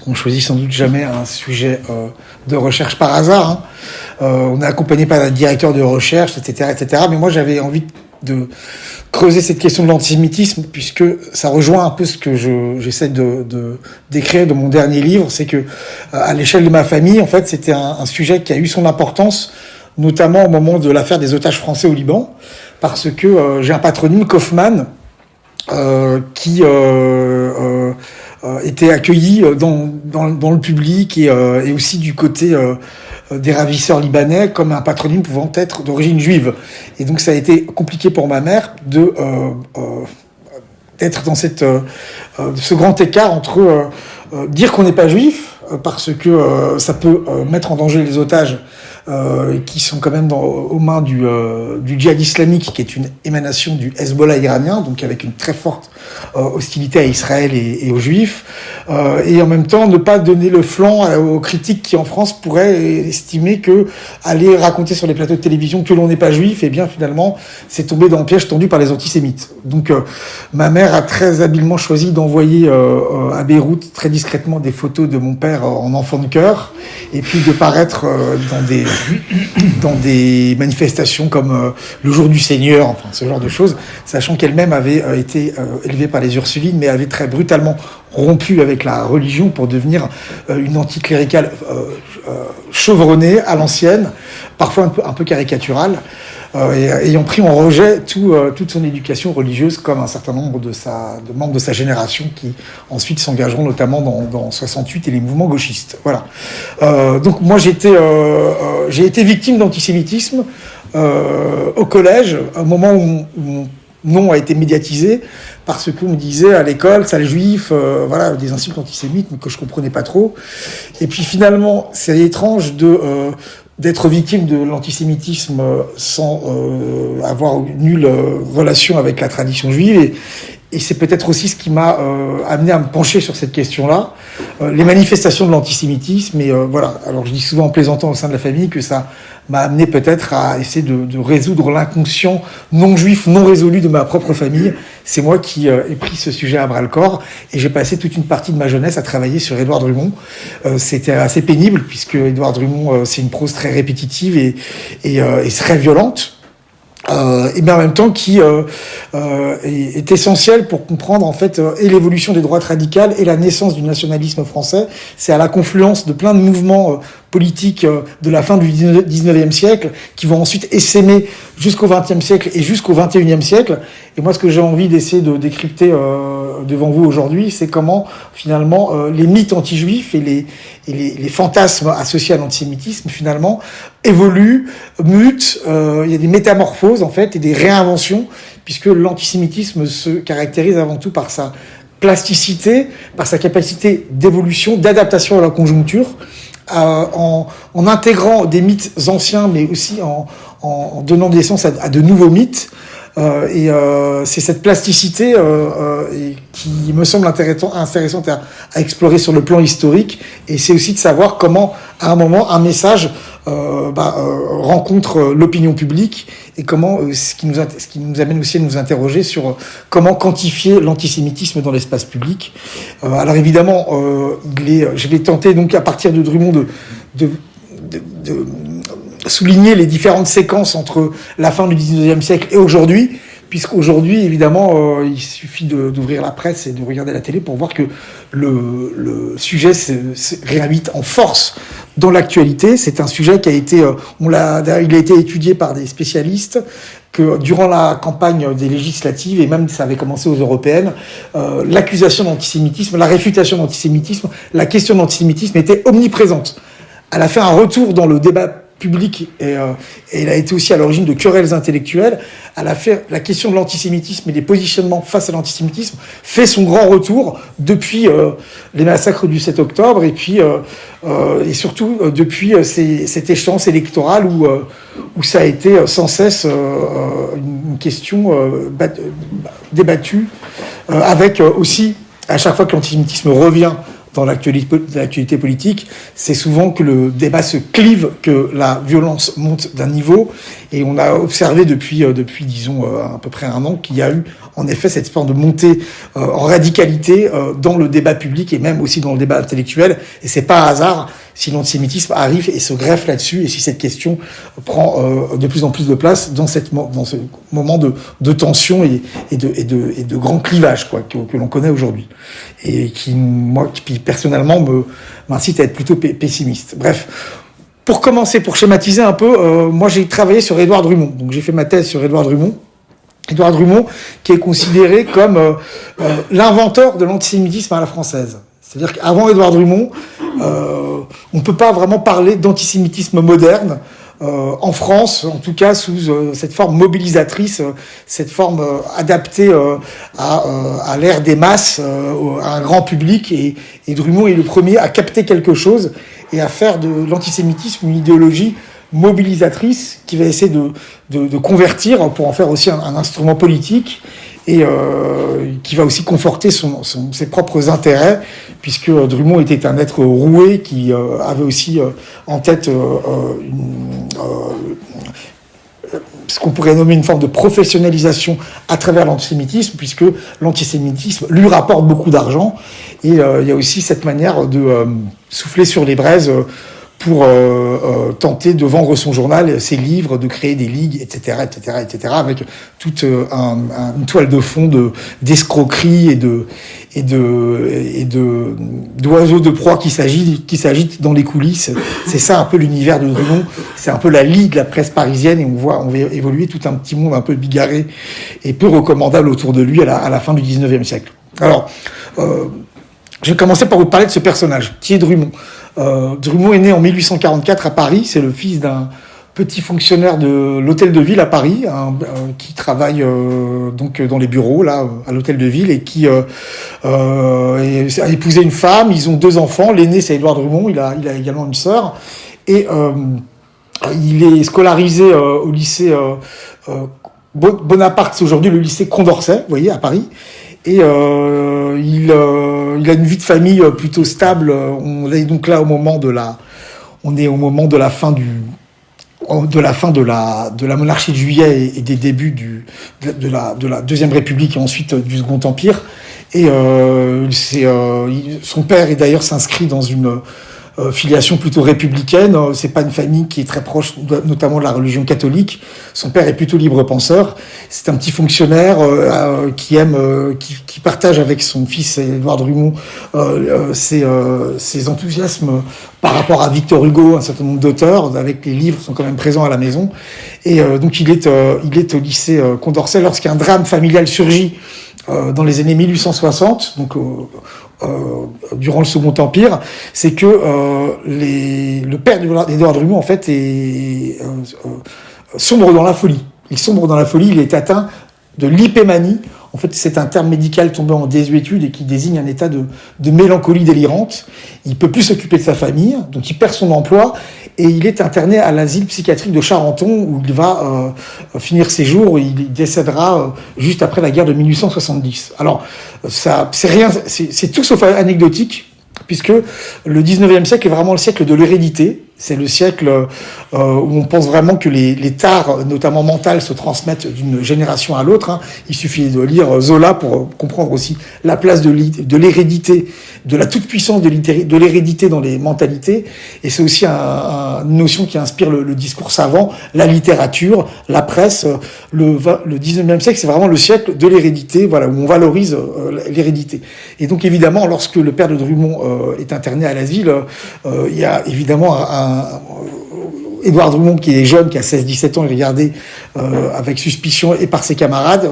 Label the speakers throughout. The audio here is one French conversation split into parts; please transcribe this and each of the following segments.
Speaker 1: on choisit sans doute jamais un sujet de recherche par hasard. Hein. On est accompagné par un directeur de recherche, etc., etc. Mais moi, j'avais envie de creuser cette question de l'antisémitisme, puisque ça rejoint un peu ce que j'essaie de d'écrire dans mon dernier livre. C'est que, à l'échelle de ma famille, en fait, c'était un sujet qui a eu son importance, notamment au moment de l'affaire des otages français au Liban, parce que j'ai un patronyme, Kaufmann, qui était accueilli dans le public et aussi du côté des ravisseurs libanais comme un patronyme pouvant être d'origine juive. Et donc ça a été compliqué pour ma mère d'être dans ce grand écart entre dire qu'on n'est pas juif parce que ça peut mettre en danger les otages qui sont quand même aux mains du djihad islamique, qui est une émanation du Hezbollah iranien, donc avec une très forte hostilité à Israël et aux Juifs, et en même temps ne pas donner le flanc aux critiques qui en France pourraient estimer que aller raconter sur les plateaux de télévision que l'on n'est pas juif, et bien finalement c'est tomber dans le piège tendu par les antisémites. Donc ma mère a très habilement choisi d'envoyer à Beyrouth très discrètement des photos de mon père en enfant de cœur, et puis de paraître dans des manifestations comme le Jour du Seigneur, enfin ce genre de choses, sachant qu'elle-même avait été élevée par les Ursulines, mais avait très brutalement rompu avec la religion pour devenir une anticléricale chevronnée à l'ancienne, parfois un peu caricaturale, et ayant pris en rejet toute son éducation religieuse, comme un certain nombre de membres de sa génération qui ensuite s'engageront notamment dans 68 et les mouvements gauchistes. Voilà. Donc moi j'ai été victime d'antisémitisme au collège, au moment où mon nom a été médiatisé, parce qu'on me disait à l'école, sale juif, voilà, des insultes antisémites, mais que je comprenais pas trop. Et puis finalement, c'est étrange d'être victime de l'antisémitisme sans avoir nulle relation avec la tradition juive. Et c'est peut-être aussi ce qui m'a amené à me pencher sur cette question-là, les manifestations de l'antisémitisme. Et voilà, alors je dis souvent en plaisantant au sein de la famille que ça m'a amené peut-être à essayer de résoudre l'inconscient non juif, non résolu de ma propre famille. C'est moi qui ai pris ce sujet à bras-le-corps, et j'ai passé toute une partie de ma jeunesse à travailler sur Édouard Drummond. C'était assez pénible, puisque Édouard Drummond, c'est une prose très répétitive et très violente. Mais en même temps qui est essentiel pour comprendre en fait et l'évolution des droites radicales et la naissance du nationalisme français. C'est à la confluence de plein de mouvements politiques de la fin du 19e siècle qui vont ensuite essaimer jusqu'au 20e siècle et jusqu'au 21e siècle. Et moi, ce que j'ai envie d'essayer de décrypter devant vous aujourd'hui, c'est comment finalement les mythes anti-juifs et les fantasmes associés à l'antisémitisme finalement évoluent, mutent. Il y a des métamorphoses en fait et des réinventions, puisque l'antisémitisme se caractérise avant tout par sa plasticité, par sa capacité d'évolution, d'adaptation à la conjoncture, en intégrant des mythes anciens, mais aussi en donnant naissance à de nouveaux mythes. C'est cette plasticité qui me semble intéressante à explorer sur le plan historique, et c'est aussi de savoir comment, à un moment, un message rencontre l'opinion publique, et comment ce qui nous amène aussi à nous interroger sur comment quantifier l'antisémitisme dans l'espace public. Alors évidemment, je vais tenter donc à partir de Drummond de souligner les différentes séquences entre la fin du 19e siècle et aujourd'hui, puisqu'aujourd'hui, évidemment, il suffit d'ouvrir la presse et de regarder la télé pour voir que le sujet se réinvite en force dans l'actualité. C'est un sujet qui a été, il a été étudié par des spécialistes, que durant la campagne des législatives, et même ça avait commencé aux européennes, l'accusation d'antisémitisme, la réfutation d'antisémitisme, la question d'antisémitisme était omniprésente. Elle a fait un retour dans le débat public et elle a été aussi à l'origine de querelles intellectuelles. Elle a fait la question de l'antisémitisme et des positionnements face à l'antisémitisme fait son grand retour depuis les massacres du 7 octobre et puis et surtout depuis cette échéance électorale où ça a été sans cesse une question débattue avec aussi à chaque fois que l'antisémitisme revient dans l'actualité politique, c'est souvent que le débat se clive, que la violence monte d'un niveau. Et on a observé depuis disons, à peu près un an, qu'il y a eu en effet cette forme de montée en radicalité dans le débat public et même aussi dans le débat intellectuel. Et c'est pas un hasard si l'antisémitisme arrive et se greffe là-dessus, et si cette question prend de plus en plus de place dans ce moment de tension et de grand clivage, quoi, que l'on connaît aujourd'hui, et qui personnellement m'incite à être plutôt pessimiste. Bref, pour commencer, pour schématiser un peu, moi j'ai travaillé sur Édouard Drummond, donc j'ai fait ma thèse sur Édouard Drummond. Édouard Drummond, qui est considéré comme l'inventeur de l'antisémitisme à la française. C'est-à-dire qu'avant Édouard Drummond, on ne peut pas vraiment parler d'antisémitisme moderne, en France, en tout cas sous cette forme mobilisatrice, cette forme adaptée à l'ère des masses, à un grand public. Et Drummond est le premier à capter quelque chose et à faire de l'antisémitisme une idéologie mobilisatrice qui va essayer de convertir pour en faire aussi un instrument politique, et qui va aussi conforter ses propres intérêts, puisque Drummond était un être roué qui avait aussi en tête ce qu'on pourrait nommer une forme de professionnalisation à travers l'antisémitisme, puisque l'antisémitisme lui rapporte beaucoup d'argent, et il y a aussi cette manière de souffler sur les braises pour tenter de vendre son journal, ses livres, de créer des ligues, etc., avec toute une toile de fond d'escroquerie et d'oiseaux de proie qui s'agitent dans les coulisses. C'est ça un peu l'univers de Drummond. C'est un peu la ligue de la presse parisienne, et on voit évoluer tout un petit monde un peu bigarré et peu recommandable autour de lui à la fin du 19e siècle. Alors, je vais commencer par vous parler de ce personnage, qui est Drummond. Drummond est né en 1844 à Paris. C'est le fils d'un petit fonctionnaire de l'hôtel de ville à Paris, qui travaille donc dans les bureaux là à l'hôtel de ville, et qui a épousé une femme. Ils ont 2 enfants. L'aîné, c'est Édouard Drummond. Il a également une sœur, et il est scolarisé au lycée Bonaparte. C'est aujourd'hui le lycée Condorcet, vous voyez, à Paris. Et il a une vie de famille plutôt stable. On est donc là au moment de la fin de la monarchie de Juillet et des débuts de la Deuxième République, et ensuite du Second Empire. Et son père d'ailleurs s'inscrit dans une filiation plutôt républicaine. C'est pas une famille qui est très proche, notamment de la religion catholique. Son père est plutôt libre penseur. C'est un petit fonctionnaire qui partage avec son fils Édouard Drummond ses enthousiasmes par rapport à Victor Hugo, un certain nombre d'auteurs, avec les livres sont quand même présents à la maison. Et donc il est au lycée Condorcet lorsqu'un drame familial surgit dans les années 1860, donc durant le Second Empire. C'est que le père d'Édouard Drummond en fait sombre dans la folie. Il sombre dans la folie. Il est atteint de l'hypémanie. En fait, c'est un terme médical tombé en désuétude et qui désigne un état de mélancolie délirante. Il peut plus s'occuper de sa famille, donc il perd son emploi, et il est interné à l'asile psychiatrique de Charenton, où il va finir ses jours. Il décédera juste après la guerre de 1870. Alors, c'est tout sauf anecdotique, puisque le 19e siècle est vraiment le siècle de l'hérédité. C'est le siècle où on pense vraiment que les tares, notamment mentales, se transmettent d'une génération à l'autre. Il suffit de lire Zola pour comprendre aussi la place de l'hérédité, de la toute-puissance de l'hérédité dans les mentalités. Et c'est aussi une notion qui inspire le discours savant, la littérature, la presse. Le 19e siècle, c'est vraiment le siècle de l'hérédité, voilà, où on valorise l'hérédité. Et donc évidemment, lorsque le père de Drummond est interné à l'asile, il y a évidemment Édouard Drummond, qui est jeune, qui a 16-17 ans, est regardé avec suspicion et par ses camarades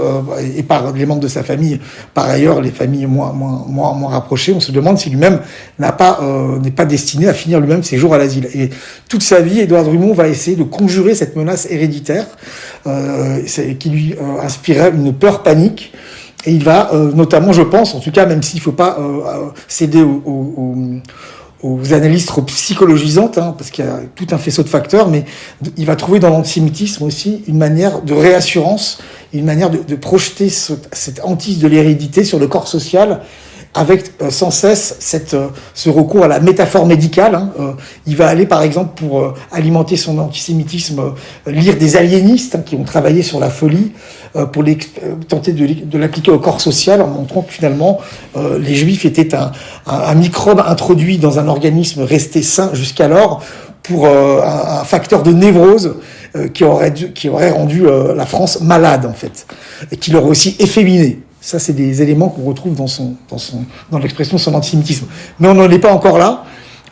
Speaker 1: et par les membres de sa famille. Par ailleurs, les familles moins rapprochées, on se demande si lui-même n'est pas destiné à finir lui-même ses jours à l'asile. Et toute sa vie, Édouard Drummond va essayer de conjurer cette menace héréditaire qui lui inspirait une peur panique. Et il va notamment, je pense, en tout cas, même s'il ne faut pas céder aux analyses trop psychologisantes, parce qu'il y a tout un faisceau de facteurs, mais il va trouver dans l'antisémitisme aussi une manière de réassurance, une manière de projeter cette hantise de l'hérédité sur le corps social, avec sans cesse ce recours à la métaphore médicale. Il va aller, par exemple, pour alimenter son antisémitisme, lire des aliénistes qui ont travaillé sur la folie, pour tenter de l'appliquer au corps social, en montrant que finalement, les Juifs étaient un microbe introduit dans un organisme resté sain jusqu'alors, pour un facteur de névrose qui aurait rendu la France malade, en fait, et qui l'aurait aussi efféminée. Ça, c'est des éléments qu'on retrouve dans l'expression de son antisémitisme. Mais on n'en est pas encore là.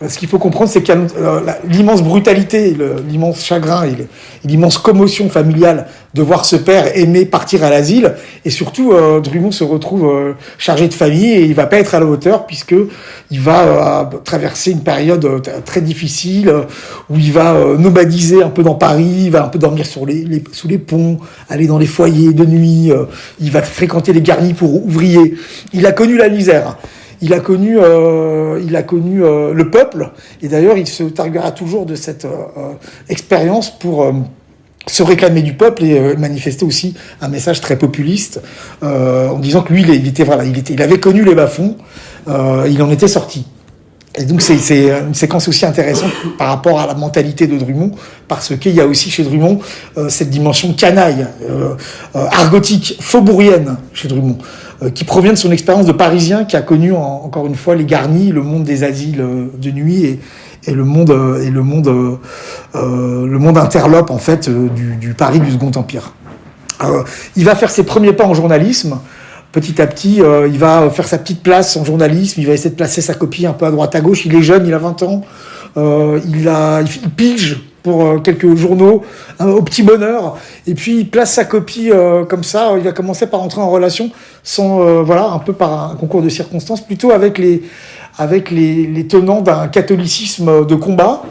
Speaker 1: Ce qu'il faut comprendre, c'est qu'il y a l'immense brutalité, l'immense chagrin et l'immense commotion familiale de voir ce père aimé partir à l'asile. Et surtout, Drummond se retrouve chargé de famille et il va pas être à la hauteur, puisque il va traverser une période très difficile où il va nomadiser un peu dans Paris, il va un peu dormir sous les ponts, aller dans les foyers de nuit, il va fréquenter les garnis pour ouvriers. Il a connu la misère. Il a connu le peuple, et d'ailleurs il se targuera toujours de cette expérience pour se réclamer du peuple et manifester aussi un message très populiste, en disant que lui il avait connu les bas-fonds, il en était sorti. Et donc c'est une séquence aussi intéressante par rapport à la mentalité de Drummond, parce qu'il y a aussi chez Drummond cette dimension canaille, argotique, faubourienne chez Drummond, qui provient de son expérience de Parisien, qui a connu encore une fois les garnis, le monde des asiles de nuit et le monde interlope en fait du Paris du Second Empire. Il va faire ses premiers pas en journalisme. Petit à petit, il va faire sa petite place en journalisme, il va essayer de placer sa copie un peu à droite à gauche. Il est jeune, il a 20 ans, il pige pour quelques journaux, au petit bonheur, et puis il place sa copie comme ça. Il va commencer par entrer en relation un peu par un concours de circonstances, plutôt avec les tenants d'un catholicisme de combat,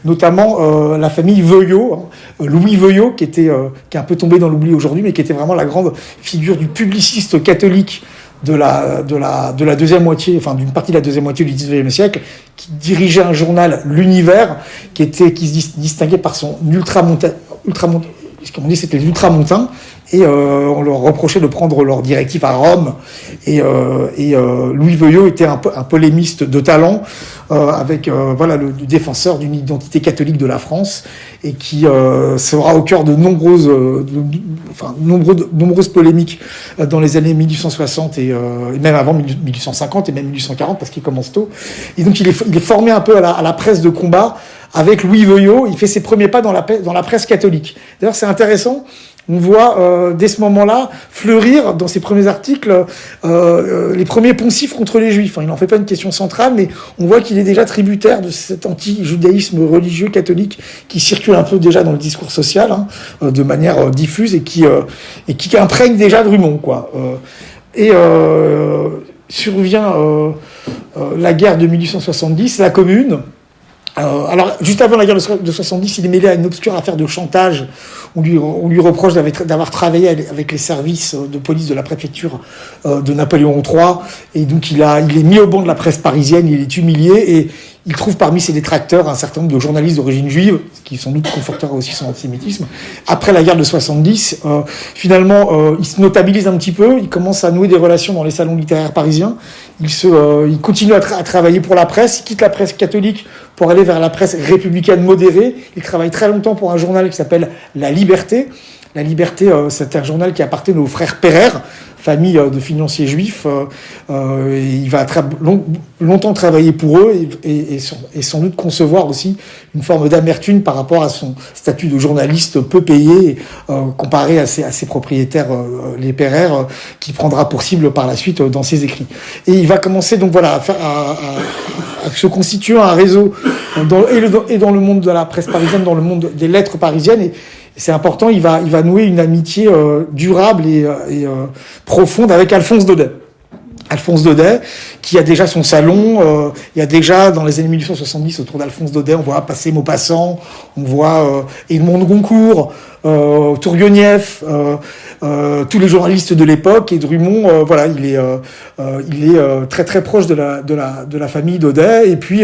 Speaker 1: notamment la famille Veuillot, Louis Veuillot, qui est un peu tombé dans l'oubli aujourd'hui, mais qui était vraiment la grande figure du publiciste catholique de la deuxième moitié, enfin d'une partie de la deuxième moitié du XIXe siècle, qui dirigeait un journal, L'Univers, qui se distinguait par son c'était les ultramontains, et on leur reprochait de prendre leurs directives à Rome, et Louis Veuillot était un polémiste de talent, avec le défenseur d'une identité catholique de la France, et qui sera au cœur de nombreuses polémiques dans les années 1860 et même avant 1850 et même 1840, parce qu'il commence tôt. Et donc il est formé un peu à la presse de combat avec Louis Veuillot. Il fait ses premiers pas dans la presse catholique. D'ailleurs, c'est intéressant. On voit dès ce moment-là fleurir dans ses premiers articles les premiers poncifs contre les Juifs. Il n'en fait pas une question centrale, mais on voit qu'il est déjà tributaire de cet anti-judaïsme religieux catholique qui circule un peu déjà dans le discours social, de manière diffuse, et qui imprègne déjà Drummond, quoi. Survient la guerre de 1870, la Commune. Alors, juste avant la guerre de 70, il est mêlé à une obscure affaire de chantage. On lui reproche d'avoir travaillé avec les services de police de la préfecture de Napoléon III. Et donc, il est mis au banc de la presse parisienne, il est humilié, et il trouve parmi ses détracteurs un certain nombre de journalistes d'origine juive, qui sans doute confortera aussi son antisémitisme. Après la guerre de 70, finalement, il se notabilise un petit peu, il commence à nouer des relations dans les salons littéraires parisiens, il continue à travailler pour la presse, il quitte la presse catholique pour aller vers la presse républicaine modérée. Il travaille très longtemps pour un journal qui s'appelle La Liberté. La Liberté, c'est un journal qui appartenait aux frères Pereire, famille de financiers juifs. Il va longtemps travailler pour eux et sans doute concevoir aussi une forme d'amertume par rapport à son statut de journaliste peu payé, comparé à ses propriétaires, les Pereire, qui prendra pour cible par la suite dans ses écrits. Et il va commencer donc à se constituer un réseau dans le monde de la presse parisienne, dans le monde des lettres parisiennes. Et c'est important, il va nouer une amitié durable et profonde avec Alphonse Daudet. Alphonse Daudet, qui a déjà son salon, il y a déjà, dans les années 1870, autour d'Alphonse Daudet, on voit passer Maupassant, on voit Edmond de Goncourt, Tourguenieff, tous les journalistes de l'époque. Et Drummond, voilà, il est très très proche de la famille Daudet. Et puis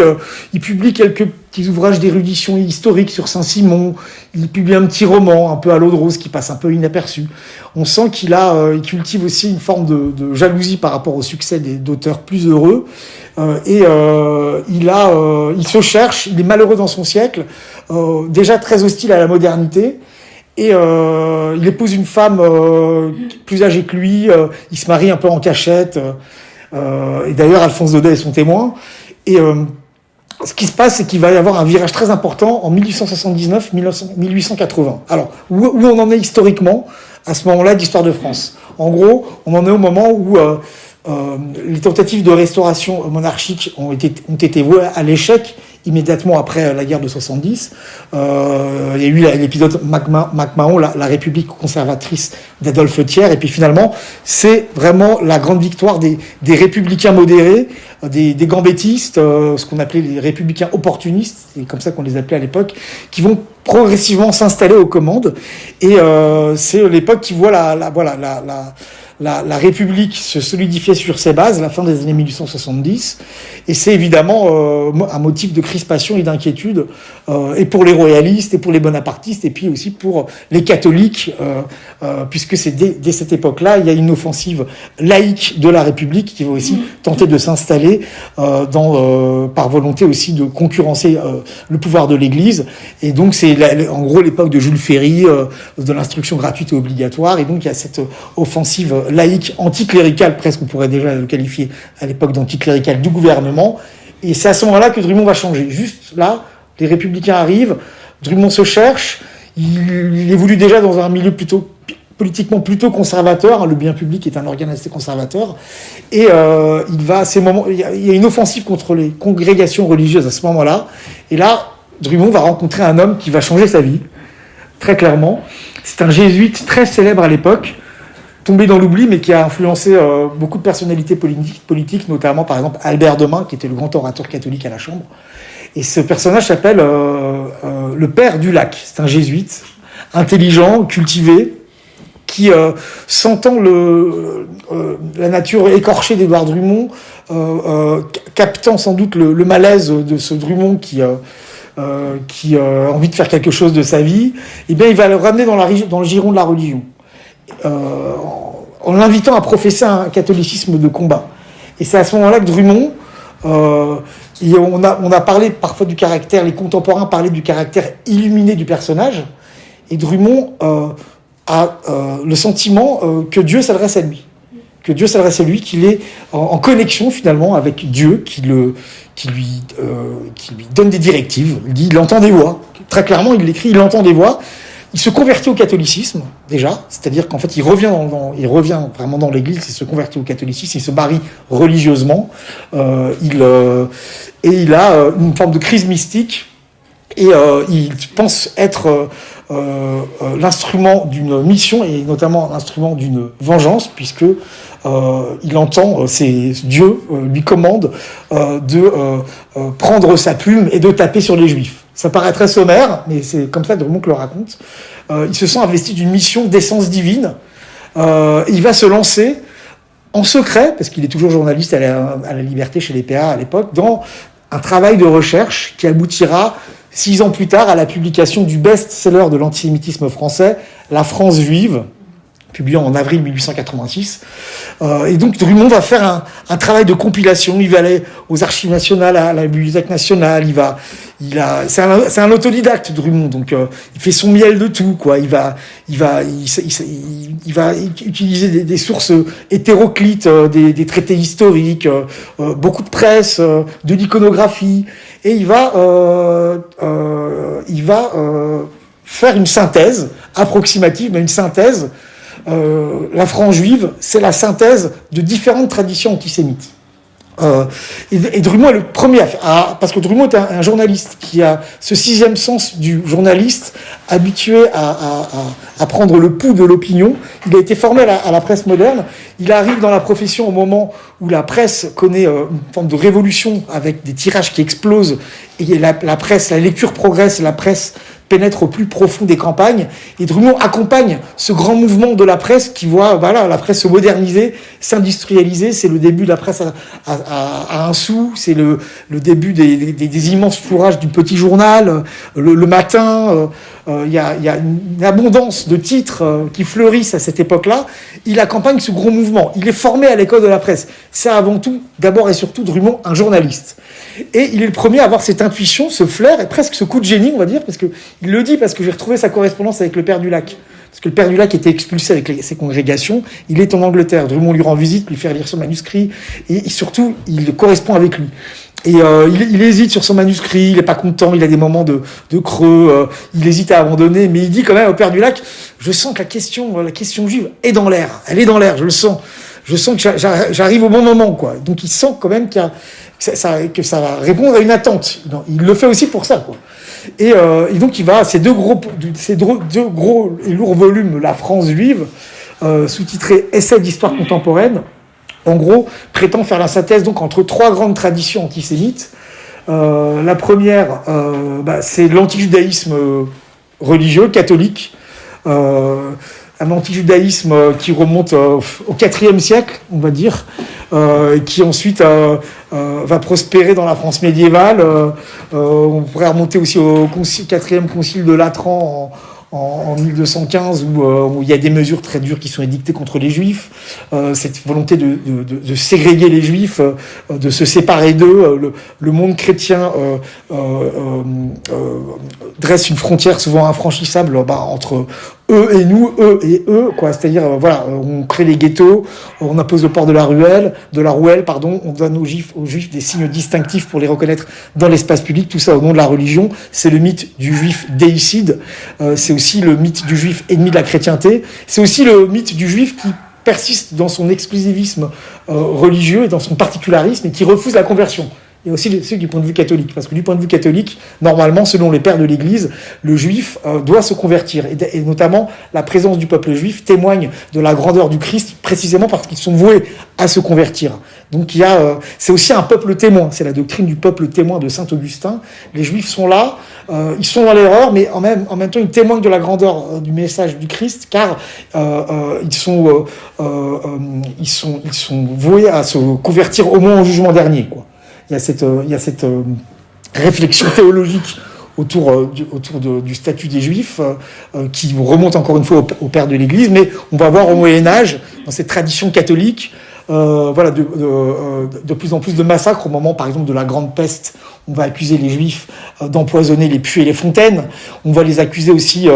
Speaker 1: il publie quelques petits ouvrages d'érudition historique sur Saint-Simon. Il publie un petit roman un peu à l'eau de rose qui passe un peu inaperçu. On sent qu'il cultive aussi une forme de jalousie par rapport au succès d'auteurs plus heureux. Il se cherche, il est malheureux dans son siècle, déjà très hostile à la modernité. Et il épouse une femme plus âgée que lui. Il se marie un peu en cachette. Et d'ailleurs, Alphonse Daudet est son témoin. Et ce qui se passe, c'est qu'il va y avoir un virage très important en 1879-1880. Alors, où on en est historiquement à ce moment-là d'histoire de France? En gros, on en est au moment où les tentatives de restauration monarchique ont été vouées à l'échec immédiatement après la guerre de 70. Il y a eu l'épisode MacMahon, la République conservatrice d'Adolphe Thiers, et puis finalement, c'est vraiment la grande victoire des républicains modérés, des gambettistes, ce qu'on appelait les républicains opportunistes, c'est comme ça qu'on les appelait à l'époque, qui vont progressivement s'installer aux commandes. Et c'est l'époque qui voit la République se solidifier sur ses bases, la fin des années 1870, et c'est évidemment un motif de crispation et d'inquiétude, et pour les royalistes, et pour les bonapartistes, et puis aussi pour les catholiques, puisque c'est dès cette époque-là, il y a une offensive laïque de la République qui va aussi tenter de s'installer par volonté aussi de concurrencer le pouvoir de l'Église, et donc c'est en gros l'époque de Jules Ferry, de l'instruction gratuite et obligatoire, et donc il y a cette offensive laïque, anticléricale, presque on pourrait déjà le qualifier à l'époque d'anticlérical du gouvernement, et c'est à ce moment-là que Drummond va changer. Juste là, les républicains arrivent, Drummond se cherche, il évolue déjà dans un milieu politiquement plutôt conservateur, le bien public est un organe assez conservateur, et il va à ces moments, il y a une offensive contre les congrégations religieuses à ce moment-là, et là, Drummond va rencontrer un homme qui va changer sa vie, très clairement. C'est un jésuite très célèbre à l'époque, tombé dans l'oubli, mais qui a influencé beaucoup de personnalités politiques, notamment par exemple Albert de Mun, qui était le grand orateur catholique à la Chambre. Et ce personnage s'appelle le Père du Lac. C'est un jésuite, intelligent, cultivé, qui, sentant la nature écorchée d'Édouard Drummond, captant sans doute le malaise de ce Drummond qui a envie de faire quelque chose de sa vie, eh bien, il va le ramener dans le giron de la religion. En l'invitant à professer un catholicisme de combat. Et c'est à ce moment-là que Drummond, on a parlé parfois du caractère, les contemporains parlaient du caractère illuminé du personnage, et Drummond a le sentiment que Dieu s'adresse à lui. Qu'il est en connexion finalement avec Dieu, qui lui donne des directives. Il entend des voix. Très clairement, il l'écrit, il entend des voix. Il se convertit au catholicisme, déjà, c'est-à-dire qu'en fait, il revient vraiment dans l'Église, il se convertit au catholicisme, il se marie religieusement, il a une forme de crise mystique, et il pense être l'instrument d'une mission, et notamment l'instrument d'une vengeance, puisque il entend, Dieu lui commande de prendre sa plume et de taper sur les Juifs. Ça paraît très sommaire, mais c'est comme ça que Drummond le raconte. Il se sent investi d'une mission d'essence divine. Il va se lancer en secret, parce qu'il est toujours journaliste à la Liberté chez les PA à l'époque, dans un travail de recherche qui aboutira 6 ans plus tard à la publication du best-seller de l'antisémitisme français, La France juive, publié en avril 1886. Et donc Drummond va faire un travail de compilation. Il va aller aux Archives nationales, à la Bibliothèque nationale. C'est un autodidacte, Drummond. Donc il fait son miel de tout, quoi. Il va utiliser des sources hétéroclites, des traités historiques, beaucoup de presse, de l'iconographie, et il va faire une synthèse approximative, mais une synthèse. La France juive, c'est la synthèse de différentes traditions antisémites. Et Drummond est le premier parce que Drummond est un journaliste qui a ce 6e sens du journaliste, habitué à prendre le pouls de l'opinion. Il a été formé à la presse moderne. Il arrive dans la profession au moment où la presse connaît une forme de révolution avec des tirages qui explosent, et la lecture progresse, la presse pénètre au plus profond des campagnes. Et Drummond accompagne ce grand mouvement de la presse qui voit la presse se moderniser, s'industrialiser. C'est le début de la presse à un sou, c'est le début des immenses fourrages du petit journal, le matin. Il y a une abondance de titres qui fleurissent à cette époque-là. Il accompagne ce gros mouvement. Il est formé à l'école de la presse. C'est avant tout, d'abord et surtout, Drummond, un journaliste. Et il est le premier à avoir cette intuition, ce flair, et presque ce coup de génie, on va dire, parce que il le dit, parce que j'ai retrouvé sa correspondance avec le Père du Lac. Parce que le Père du Lac était expulsé avec ses congrégations. Il est en Angleterre. Drummond lui rend visite, lui fait lire son manuscrit, et surtout, il correspond avec lui. Et il hésite sur son manuscrit, il est pas content, il a des moments de creux, il hésite à abandonner, mais il dit quand même au Père du Lac, je sens que la question juive est dans l'air, elle est dans l'air, je le sens. Je sens que j'arrive au bon moment, quoi. Donc il sent quand même que ça va répondre à une attente. Il le fait aussi pour ça, quoi. Et donc il va, ces deux gros et lourds volumes, La France juive, sous-titré Essai d'histoire contemporaine, en gros, prétend faire la synthèse donc entre trois grandes traditions antisémites. La première, c'est l'antijudaïsme religieux, catholique, un antijudaïsme qui remonte au IVe siècle, on va dire, qui ensuite va prospérer dans la France médiévale. On pourrait remonter aussi au quatrième concile de Latran en 1215, où il y a des mesures très dures qui sont édictées contre les Juifs, cette volonté de ségréguer les Juifs, de se séparer d'eux. Le monde chrétien dresse une frontière souvent infranchissable entre eux et nous, eux et eux, quoi. C'est-à-dire, on crée les ghettos, on impose le port de la rouelle, on donne aux Juifs des signes distinctifs pour les reconnaître dans l'espace public, tout ça au nom de la religion. C'est le mythe du Juif déicide, c'est aussi le mythe du Juif ennemi de la chrétienté, c'est aussi le mythe du Juif qui persiste dans son exclusivisme religieux et dans son particularisme et qui refuse la conversion. Et aussi du point de vue catholique, parce que du point de vue catholique, normalement, selon les pères de l'Église, le juif doit se convertir, et notamment la présence du peuple juif témoigne de la grandeur du Christ, précisément parce qu'ils sont voués à se convertir. Donc c'est aussi un peuple témoin, c'est la doctrine du peuple témoin de saint Augustin. Les Juifs sont là, ils sont dans l'erreur, mais en même temps ils témoignent de la grandeur du message du Christ, car ils sont voués à se convertir au moins au jugement dernier, quoi. Il y a cette réflexion théologique autour du statut des Juifs qui remonte encore une fois au père de l'Église, mais on va voir au Moyen-Âge, dans cette tradition catholique, de plus en plus de massacres. Au moment, par exemple, de la Grande Peste, on va accuser les Juifs d'empoisonner les puits et les fontaines. On va les accuser aussi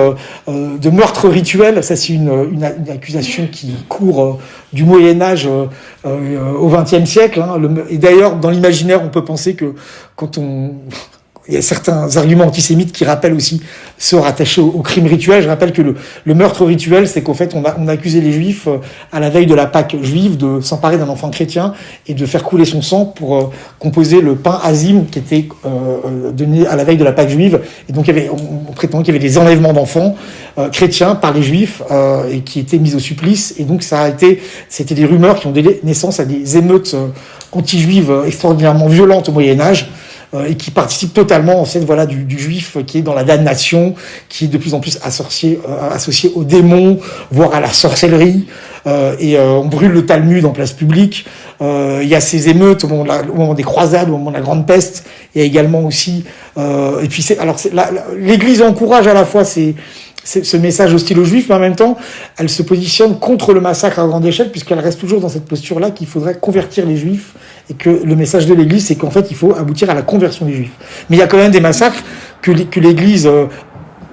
Speaker 1: de meurtres rituels. Ça, c'est une accusation qui court du Moyen-Âge au XXe siècle. Et d'ailleurs, dans l'imaginaire, on peut penser que il y a certains arguments antisémites qui rappellent aussi se rattacher au crime rituel. Je rappelle que le meurtre rituel, c'est qu'en fait, on accusait les Juifs à la veille de la Pâque juive de s'emparer d'un enfant chrétien et de faire couler son sang pour composer le pain azim qui était donné à la veille de la Pâque juive. Et donc, on prétendait qu'il y avait des enlèvements d'enfants chrétiens par les Juifs et qui étaient mis au supplice. Et donc, c'était des rumeurs qui ont donné naissance à des émeutes anti-juives extraordinairement violentes au Moyen-Âge. Et qui participe totalement en fait du juif qui est dans la damnation, qui est de plus en plus associé aux démons, voire à la sorcellerie, et on brûle le Talmud en place publique. Il y a ces émeutes au moment des croisades, au moment de la Grande Peste. Il y a également aussi et puis l'Église encourage à la fois ce message hostile aux Juifs, mais en même temps, elle se positionne contre le massacre à grande échelle, puisqu'elle reste toujours dans cette posture-là qu'il faudrait convertir les Juifs, et que le message de l'Église, c'est qu'en fait, il faut aboutir à la conversion des Juifs. Mais il y a quand même des massacres que l'Église,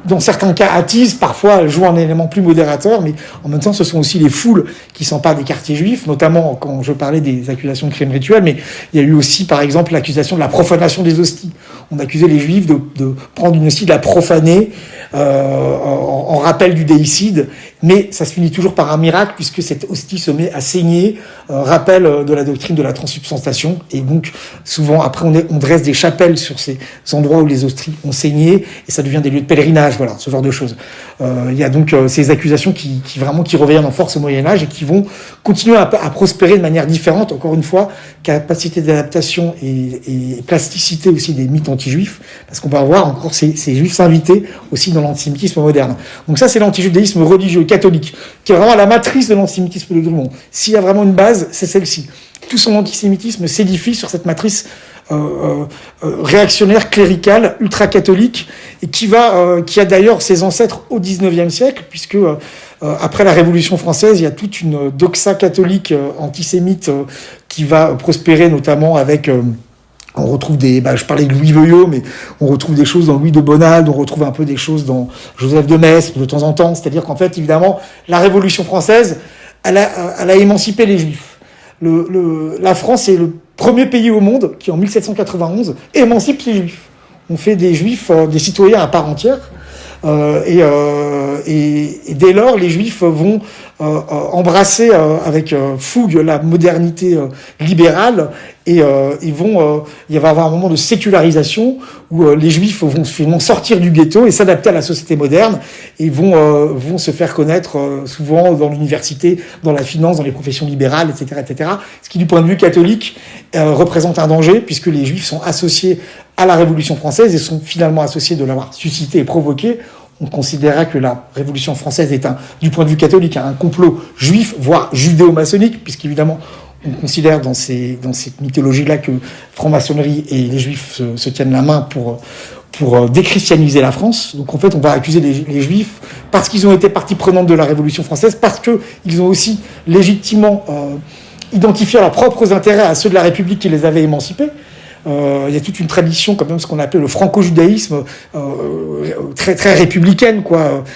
Speaker 1: dans certains cas, attise. Parfois, elle joue un élément plus modérateur, mais en même temps, ce sont aussi les foules qui s'emparent des quartiers juifs, notamment quand je parlais des accusations de crimes rituels, mais il y a eu aussi, par exemple, l'accusation de la profanation des hosties. On accusait les Juifs de prendre une hostie, de la profaner, en rappel du déicide. mais ça se finit toujours par un miracle puisque cette hostie se met à saigner, rappel de la doctrine de la transsubstantiation, et donc souvent après on dresse des chapelles sur ces endroits où les hosties ont saigné et ça devient des lieux de pèlerinage, voilà, ce genre de choses. Il y a donc ces accusations qui reviennent en force au Moyen-Âge et qui vont continuer à prospérer de manière différente, encore une fois, capacité d'adaptation et plasticité aussi des mythes anti-juifs, parce qu'on va avoir encore ces juifs s'inviter aussi dans l'antisémitisme moderne. Donc ça, c'est l'antijudaïsme religieux catholique, qui est vraiment la matrice de l'antisémitisme de Drummond. S'il y a vraiment une base, c'est celle-ci. Tout son antisémitisme s'édifie sur cette matrice réactionnaire, cléricale, ultra-catholique, et qui a d'ailleurs ses ancêtres au XIXe siècle, puisque après la Révolution française, il y a toute une doxa catholique antisémite qui va prospérer, notamment avec... on retrouve je parlais de Louis Veuillot, mais on retrouve des choses dans Louis de Bonald, on retrouve un peu des choses dans Joseph de Maistre de temps en temps. C'est-à-dire qu'en fait, évidemment, la Révolution française, elle a émancipé les Juifs. La France est le premier pays au monde qui, en 1791, émancipe les Juifs. On fait des Juifs des citoyens à part entière. Et dès lors, les Juifs vont embrasser avec fougue la modernité libérale et il va y avoir un moment de sécularisation où les Juifs vont finalement sortir du ghetto et s'adapter à la société moderne et vont se faire connaître souvent dans l'université, dans la finance, dans les professions libérales, etc., etc. Ce qui, du point de vue catholique, représente un danger puisque les Juifs sont associés à la Révolution française et sont finalement associés de l'avoir suscité et provoqué. On considérait que la Révolution française est du point de vue catholique, un complot juif, voire judéo-maçonnique, puisqu'évidemment, on considère dans cette mythologie-là que franc-maçonnerie et les Juifs se tiennent la main pour déchristianiser la France. Donc en fait, on va accuser les Juifs parce qu'ils ont été partie prenante de la Révolution française, parce qu'ils ont aussi légitimement identifié leurs propres intérêts à ceux de la République qui les avait émancipés. Il y a toute une tradition, comme même ce qu'on appelle le franco-judaïsme, très très républicaine,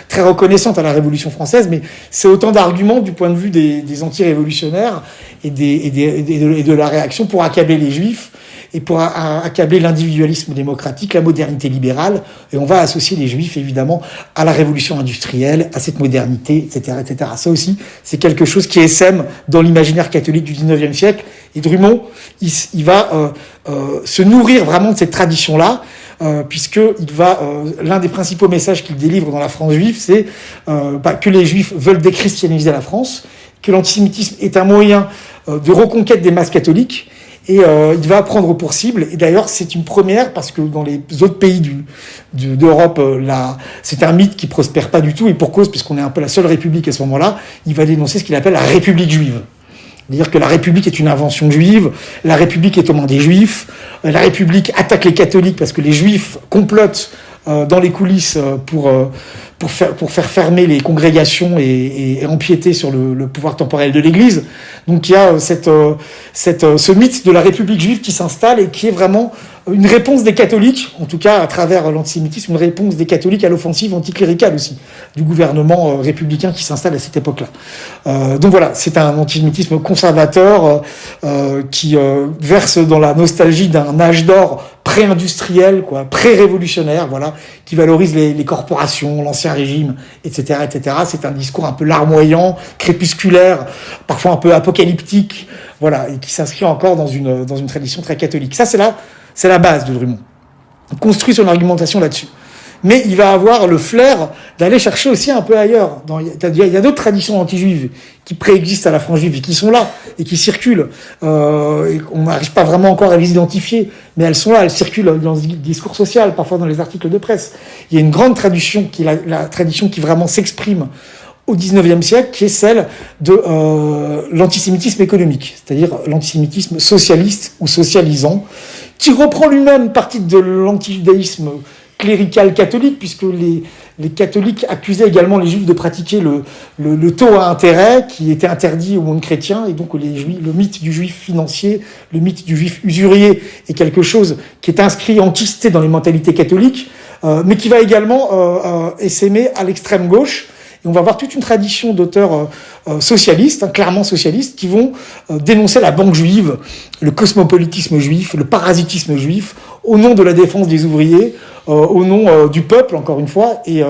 Speaker 1: très reconnaissante à la Révolution française, mais c'est autant d'arguments du point de vue des anti-révolutionnaires et de la réaction pour accabler les Juifs et pour accabler l'individualisme démocratique, la modernité libérale, et on va associer les Juifs évidemment à la révolution industrielle, à cette modernité, etc., etc. Ça aussi, c'est quelque chose qui essaime dans l'imaginaire catholique du XIXe siècle. Et Drummond, il va se nourrir vraiment de cette tradition-là, puisque l'un des principaux messages qu'il délivre dans la France juive, c'est que les Juifs veulent déchristianiser la France, que l'antisémitisme est un moyen de reconquête des masses catholiques. Et il va prendre pour cible, et d'ailleurs c'est une première parce que dans les autres pays d'Europe, c'est un mythe qui prospère pas du tout, et pour cause, puisqu'on est un peu la seule république à ce moment-là, il va dénoncer ce qu'il appelle la République juive. C'est-à-dire que la République est une invention juive, la République est aux mains des Juifs, la République attaque les catholiques parce que les Juifs complotent dans les coulisses pour faire fermer les congrégations et empiéter sur le pouvoir temporel de l'Église. Donc il y a ce mythe de la République juive qui s'installe et qui est vraiment une réponse des catholiques, en tout cas à travers l'antisémitisme, une réponse des catholiques à l'offensive anticléricale aussi, du gouvernement républicain qui s'installe à cette époque-là. Donc voilà, c'est un antisémitisme conservateur qui verse dans la nostalgie d'un âge d'or pré-industriel, pré-révolutionnaire, voilà, qui valorise les corporations, l'ancien régime, etc., etc. C'est un discours un peu larmoyant, crépusculaire, parfois un peu apocalyptique, voilà, et qui s'inscrit encore dans une tradition très catholique. Ça, c'est la base de Drummond. Il construit son argumentation là-dessus. Mais il va avoir le flair d'aller chercher aussi un peu ailleurs. Il y a d'autres traditions anti-juives qui préexistent à la France juive et qui sont là et qui circulent. Et on n'arrive pas vraiment encore à les identifier, mais elles sont là, elles circulent dans le discours social, parfois dans les articles de presse. Il y a une grande tradition qui est la tradition qui vraiment s'exprime au XIXe siècle, qui est celle de l'antisémitisme économique, c'est-à-dire l'antisémitisme socialiste ou socialisant, qui reprend lui-même partie de l'antijudaïsme clérical catholique, puisque les catholiques accusaient également les juifs de pratiquer le taux à intérêt qui était interdit au monde chrétien, et donc le mythe du juif financier, le mythe du juif usurier est quelque chose qui est inscrit, enquisté dans les mentalités catholiques, mais qui va également essaimer à l'extrême gauche. Et on va avoir toute une tradition d'auteurs socialistes, clairement socialistes, qui vont dénoncer la banque juive, le cosmopolitisme juif, le parasitisme juif, au nom de la défense des ouvriers, au nom du peuple, encore une fois, et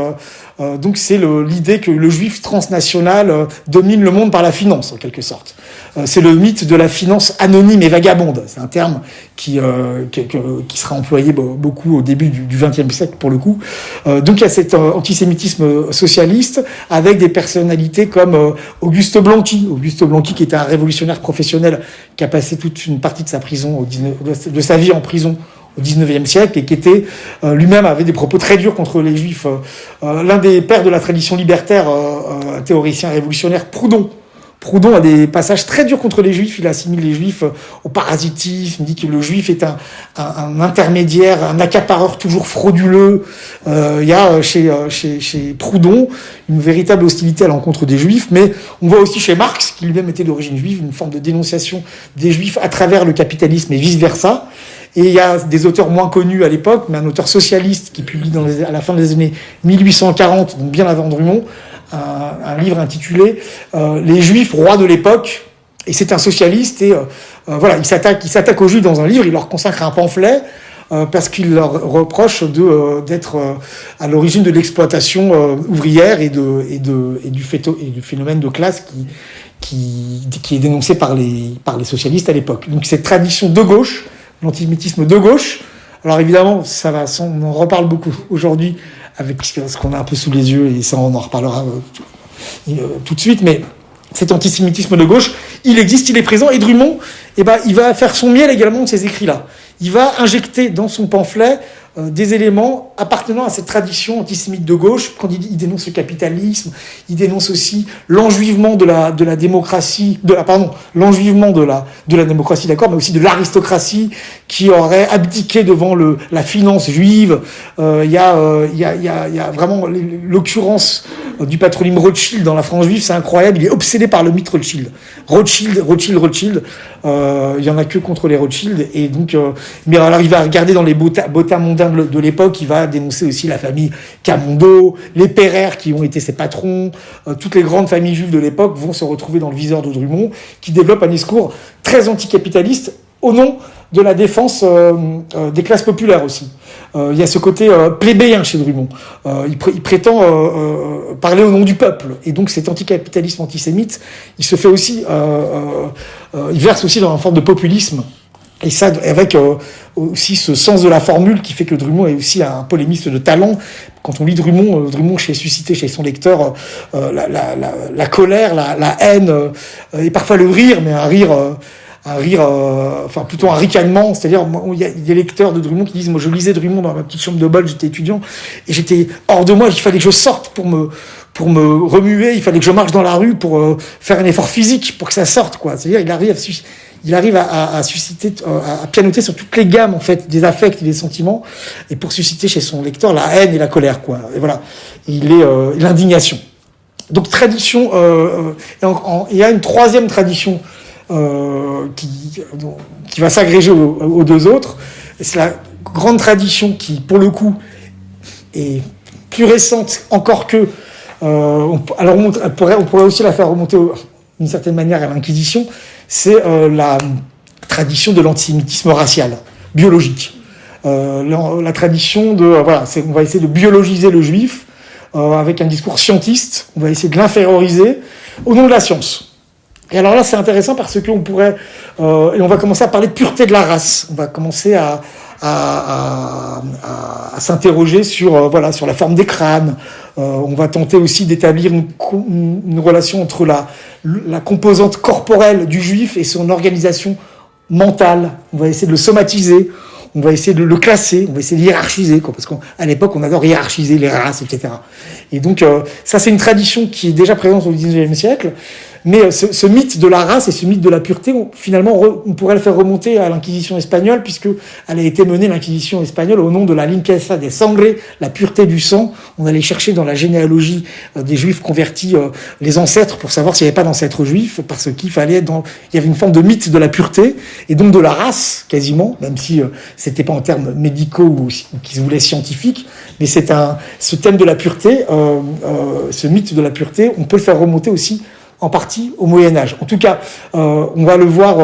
Speaker 1: donc c'est l'idée que le juif transnational domine le monde par la finance, en quelque sorte. C'est le mythe de la finance anonyme et vagabonde. C'est un terme qui sera employé beaucoup au début du XXe siècle, pour le coup. Donc il y a cet antisémitisme socialiste, avec des personnalités comme Auguste Blanqui. Auguste Blanqui, qui était un révolutionnaire professionnel, qui a passé toute une partie de sa prison, de sa vie en prison, au XIXe siècle, et qui était lui-même avait des propos très durs contre les Juifs. L'un des pères de la tradition libertaire, théoricien révolutionnaire, Proudhon a des passages très durs contre les Juifs. Il assimile les Juifs au parasitisme. Il dit que le Juif est un intermédiaire, un accapareur toujours frauduleux. Il y a chez Proudhon une véritable hostilité à l'encontre des Juifs, mais on voit aussi chez Marx, qui lui-même était d'origine juive, une forme de dénonciation des Juifs à travers le capitalisme et vice-versa. Et il y a des auteurs moins connus à l'époque, mais un auteur socialiste qui publie à la fin des années 1840, donc bien avant Drummond, un livre intitulé Les Juifs rois de l'époque, et c'est un socialiste, et voilà, il s'attaque aux Juifs dans un livre, il leur consacre un pamphlet, parce qu'il leur reproche d'être à l'origine de l'exploitation ouvrière et du phénomène de classe qui est dénoncé par les socialistes à l'époque. Donc cette tradition de gauche, l'antisémitisme de gauche, alors évidemment, on en reparle beaucoup aujourd'hui avec ce qu'on a un peu sous les yeux, et ça on en reparlera tout de suite, mais cet antisémitisme de gauche, il existe, il est présent, et Drummond, il va faire son miel également de ces écrits-là. Il va injecter dans son pamphlet des éléments appartenant à cette tradition antisémite de gauche. Quand il dénonce le capitalisme, il dénonce aussi l'enjuivement de la démocratie, l'enjuivement de la démocratie, d'accord, mais aussi de l'aristocratie qui aurait abdiqué devant la finance juive. Il y a vraiment l'occurrence du patronyme Rothschild dans la France juive, c'est incroyable. Il est obsédé par le mythe Rothschild. Rothschild. Il y en a que contre les Rothschild, et donc, mais alors il va regarder dans les bottins mondains de l'époque, il va dénoncer aussi la famille Camondo, les Pereire qui ont été ses patrons, toutes les grandes familles juives de l'époque vont se retrouver dans le viseur de Drummond, qui développe un discours très anticapitaliste au nom de la défense des classes populaires aussi. Il y a ce côté plébéien chez Drummond. Il prétend parler au nom du peuple. Et donc cet anticapitalisme antisémite, il se fait aussi, il verse aussi dans une forme de populisme. Et ça, avec aussi ce sens de la formule qui fait que Drummond est aussi un polémiste de talent. Quand on lit Drummond suscité chez son lecteur la colère, la haine, et parfois le rire, mais un rire, enfin plutôt un ricanement. C'est-à-dire, il y a des lecteurs de Drummond qui disent, moi je lisais Drummond dans ma petite chambre de bonne, j'étais étudiant, et j'étais hors de moi, il fallait que je sorte pour me remuer, il fallait que je marche dans la rue pour faire un effort physique pour que ça sorte, quoi. C'est-à-dire, il arrive à susciter, à pianoter sur toutes les gammes, en fait, des affects et des sentiments, et pour susciter chez son lecteur la haine et la colère, quoi. Et voilà. L'indignation. Donc, tradition, il y a une troisième tradition, qui va s'agréger aux deux autres. C'est la grande tradition qui, pour le coup, est plus récente encore que, on pourrait aussi la faire remonter d'une certaine manière à l'Inquisition. C'est la tradition de l'antisémitisme racial, biologique. La tradition on va essayer de biologiser le juif avec un discours scientiste, on va essayer de l'inférioriser au nom de la science. Et alors là, c'est intéressant parce qu'on pourrait, et on va commencer à parler de pureté de la race. On va commencer à s'interroger sur la forme des crânes. On va tenter aussi d'établir une relation entre la composante corporelle du juif et son organisation mentale. On va essayer de le somatiser, on va essayer de le classer, on va essayer de hiérarchiser, quoi, parce qu'à l'époque, on adore hiérarchiser les races, etc. Et donc, ça, c'est une tradition qui est déjà présente au XIXe siècle. Mais ce mythe de la race et ce mythe de la pureté, finalement, on pourrait le faire remonter à l'Inquisition espagnole, puisque elle a été menée, l'Inquisition espagnole, au nom de la limpieza de sangre, la pureté du sang. On allait chercher dans la généalogie des Juifs convertis les ancêtres pour savoir s'il n'y avait pas d'ancêtres juifs, parce qu'il fallait il y avait une forme de mythe de la pureté et donc de la race quasiment, même si c'était pas en termes médicaux ou qui se voulait scientifiques, mais ce thème de la pureté, ce mythe de la pureté, on peut le faire remonter aussi en partie au Moyen-Âge. En tout cas, on va le voir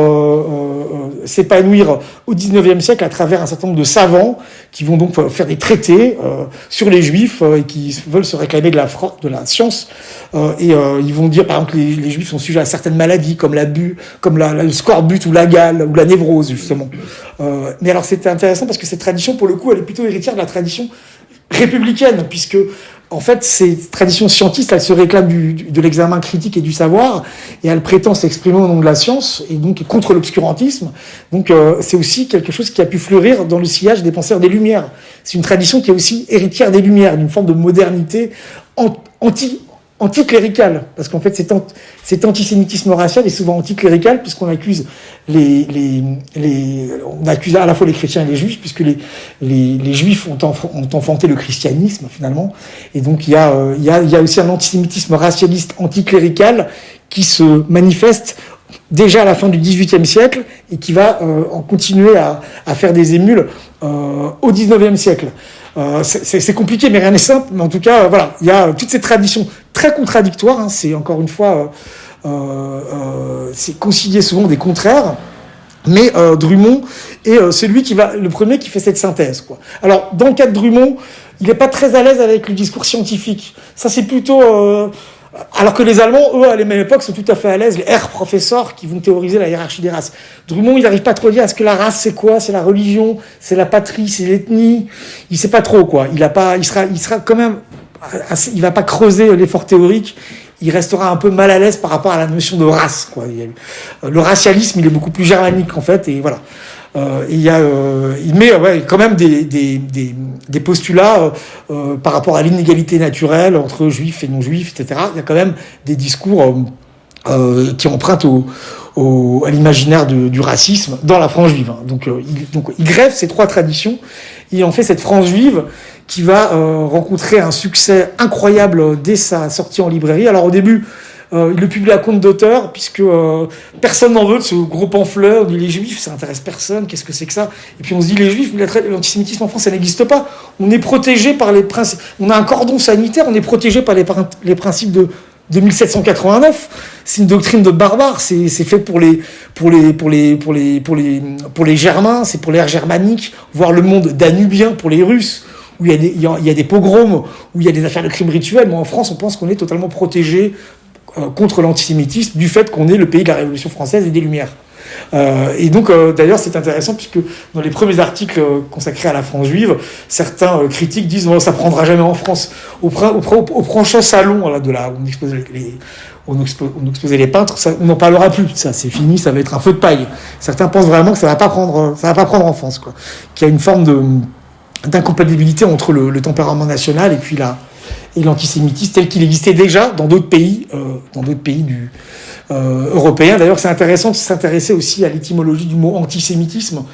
Speaker 1: s'épanouir au XIXe siècle à travers un certain nombre de savants qui vont donc faire des traités sur les Juifs et qui veulent se réclamer de la science. Ils vont dire, par exemple, que les Juifs sont sujets à certaines maladies, comme le scorbut ou la gale ou la névrose, justement. Mais alors, c'était intéressant parce que cette tradition, pour le coup, elle est plutôt héritière de la tradition républicaine, puisque en fait, ces traditions scientistes, elles se réclament de l'examen critique et du savoir, et elles prétendent s'exprimer au nom de la science, et donc contre l'obscurantisme. Donc, c'est aussi quelque chose qui a pu fleurir dans le sillage des penseurs des Lumières. C'est une tradition qui est aussi héritière des Lumières, d'une forme de modernité anticlérical, parce qu'en fait cet antisémitisme racial est souvent anticlérical, puisqu'on accuse on accuse à la fois les chrétiens et les juifs, puisque les juifs ont enfanté le christianisme finalement, et donc il y a aussi un antisémitisme racialiste anticlérical qui se manifeste déjà à la fin du XVIIIe siècle et qui va en continuer à faire des émules au XIXe siècle. C'est compliqué, mais rien n'est simple. Mais en tout cas, voilà, il y a toutes ces traditions très contradictoires. Hein, c'est encore une fois, c'est concilier souvent des contraires. Mais Drummond est le premier qui fait cette synthèse, quoi. Alors, dans le cas de Drummond, il n'est pas très à l'aise avec le discours scientifique. Ça, c'est plutôt alors que les Allemands, eux, à la même époque, sont tout à fait à l'aise, les Herr-Professeurs qui vont théoriser la hiérarchie des races. Drummond, il n'arrive pas trop à dire, est-ce que la race, c'est quoi? C'est la religion? C'est la patrie? C'est l'ethnie? Il sait pas trop, quoi. Il sera quand même il va pas creuser l'effort théorique. Il restera un peu mal à l'aise par rapport à la notion de race, quoi. Le racialisme, il est beaucoup plus germanique, en fait, et voilà. Il met quand même des postulats par rapport à l'inégalité naturelle entre juifs et non-juifs, etc. Il y a quand même des discours qui empruntent à l'imaginaire du racisme dans la France juive. Donc il greffe ces trois traditions. Il en fait cette France juive qui va rencontrer un succès incroyable dès sa sortie en librairie. Alors au début, il le publie à compte d'auteur, puisque personne n'en veut de ce gros pamphlet. On dit les Juifs, ça intéresse personne, qu'est-ce que c'est que ça? Et puis on se dit les Juifs, l'antisémitisme en France, ça n'existe pas. On est protégé par les principes. On a un cordon sanitaire, on est protégé par les principes de 1789. C'est une doctrine de barbares. C'est fait pour les Germains, c'est pour l'ère germanique, voire le monde danubien pour les Russes, où il y a des pogroms, où il y a des affaires de crimes rituels. Mais en France, on pense qu'on est totalement protégé contre l'antisémitisme du fait qu'on est le pays de la Révolution française et des Lumières. Et donc, d'ailleurs, c'est intéressant puisque dans les premiers articles consacrés à la France juive, certains critiques disent ça prendra jamais en France. Au prochain salon là, où on exposait les peintres, on n'en parlera plus. Ça, c'est fini, ça va être un feu de paille. Certains pensent vraiment que ça va pas prendre en France, quoi. Qu'il y a une forme d'incompatibilité entre le tempérament national et l'antisémitisme tel qu'il existait déjà dans d'autres pays européens. D'ailleurs, c'est intéressant de s'intéresser aussi à l'étymologie du mot antisémitisme.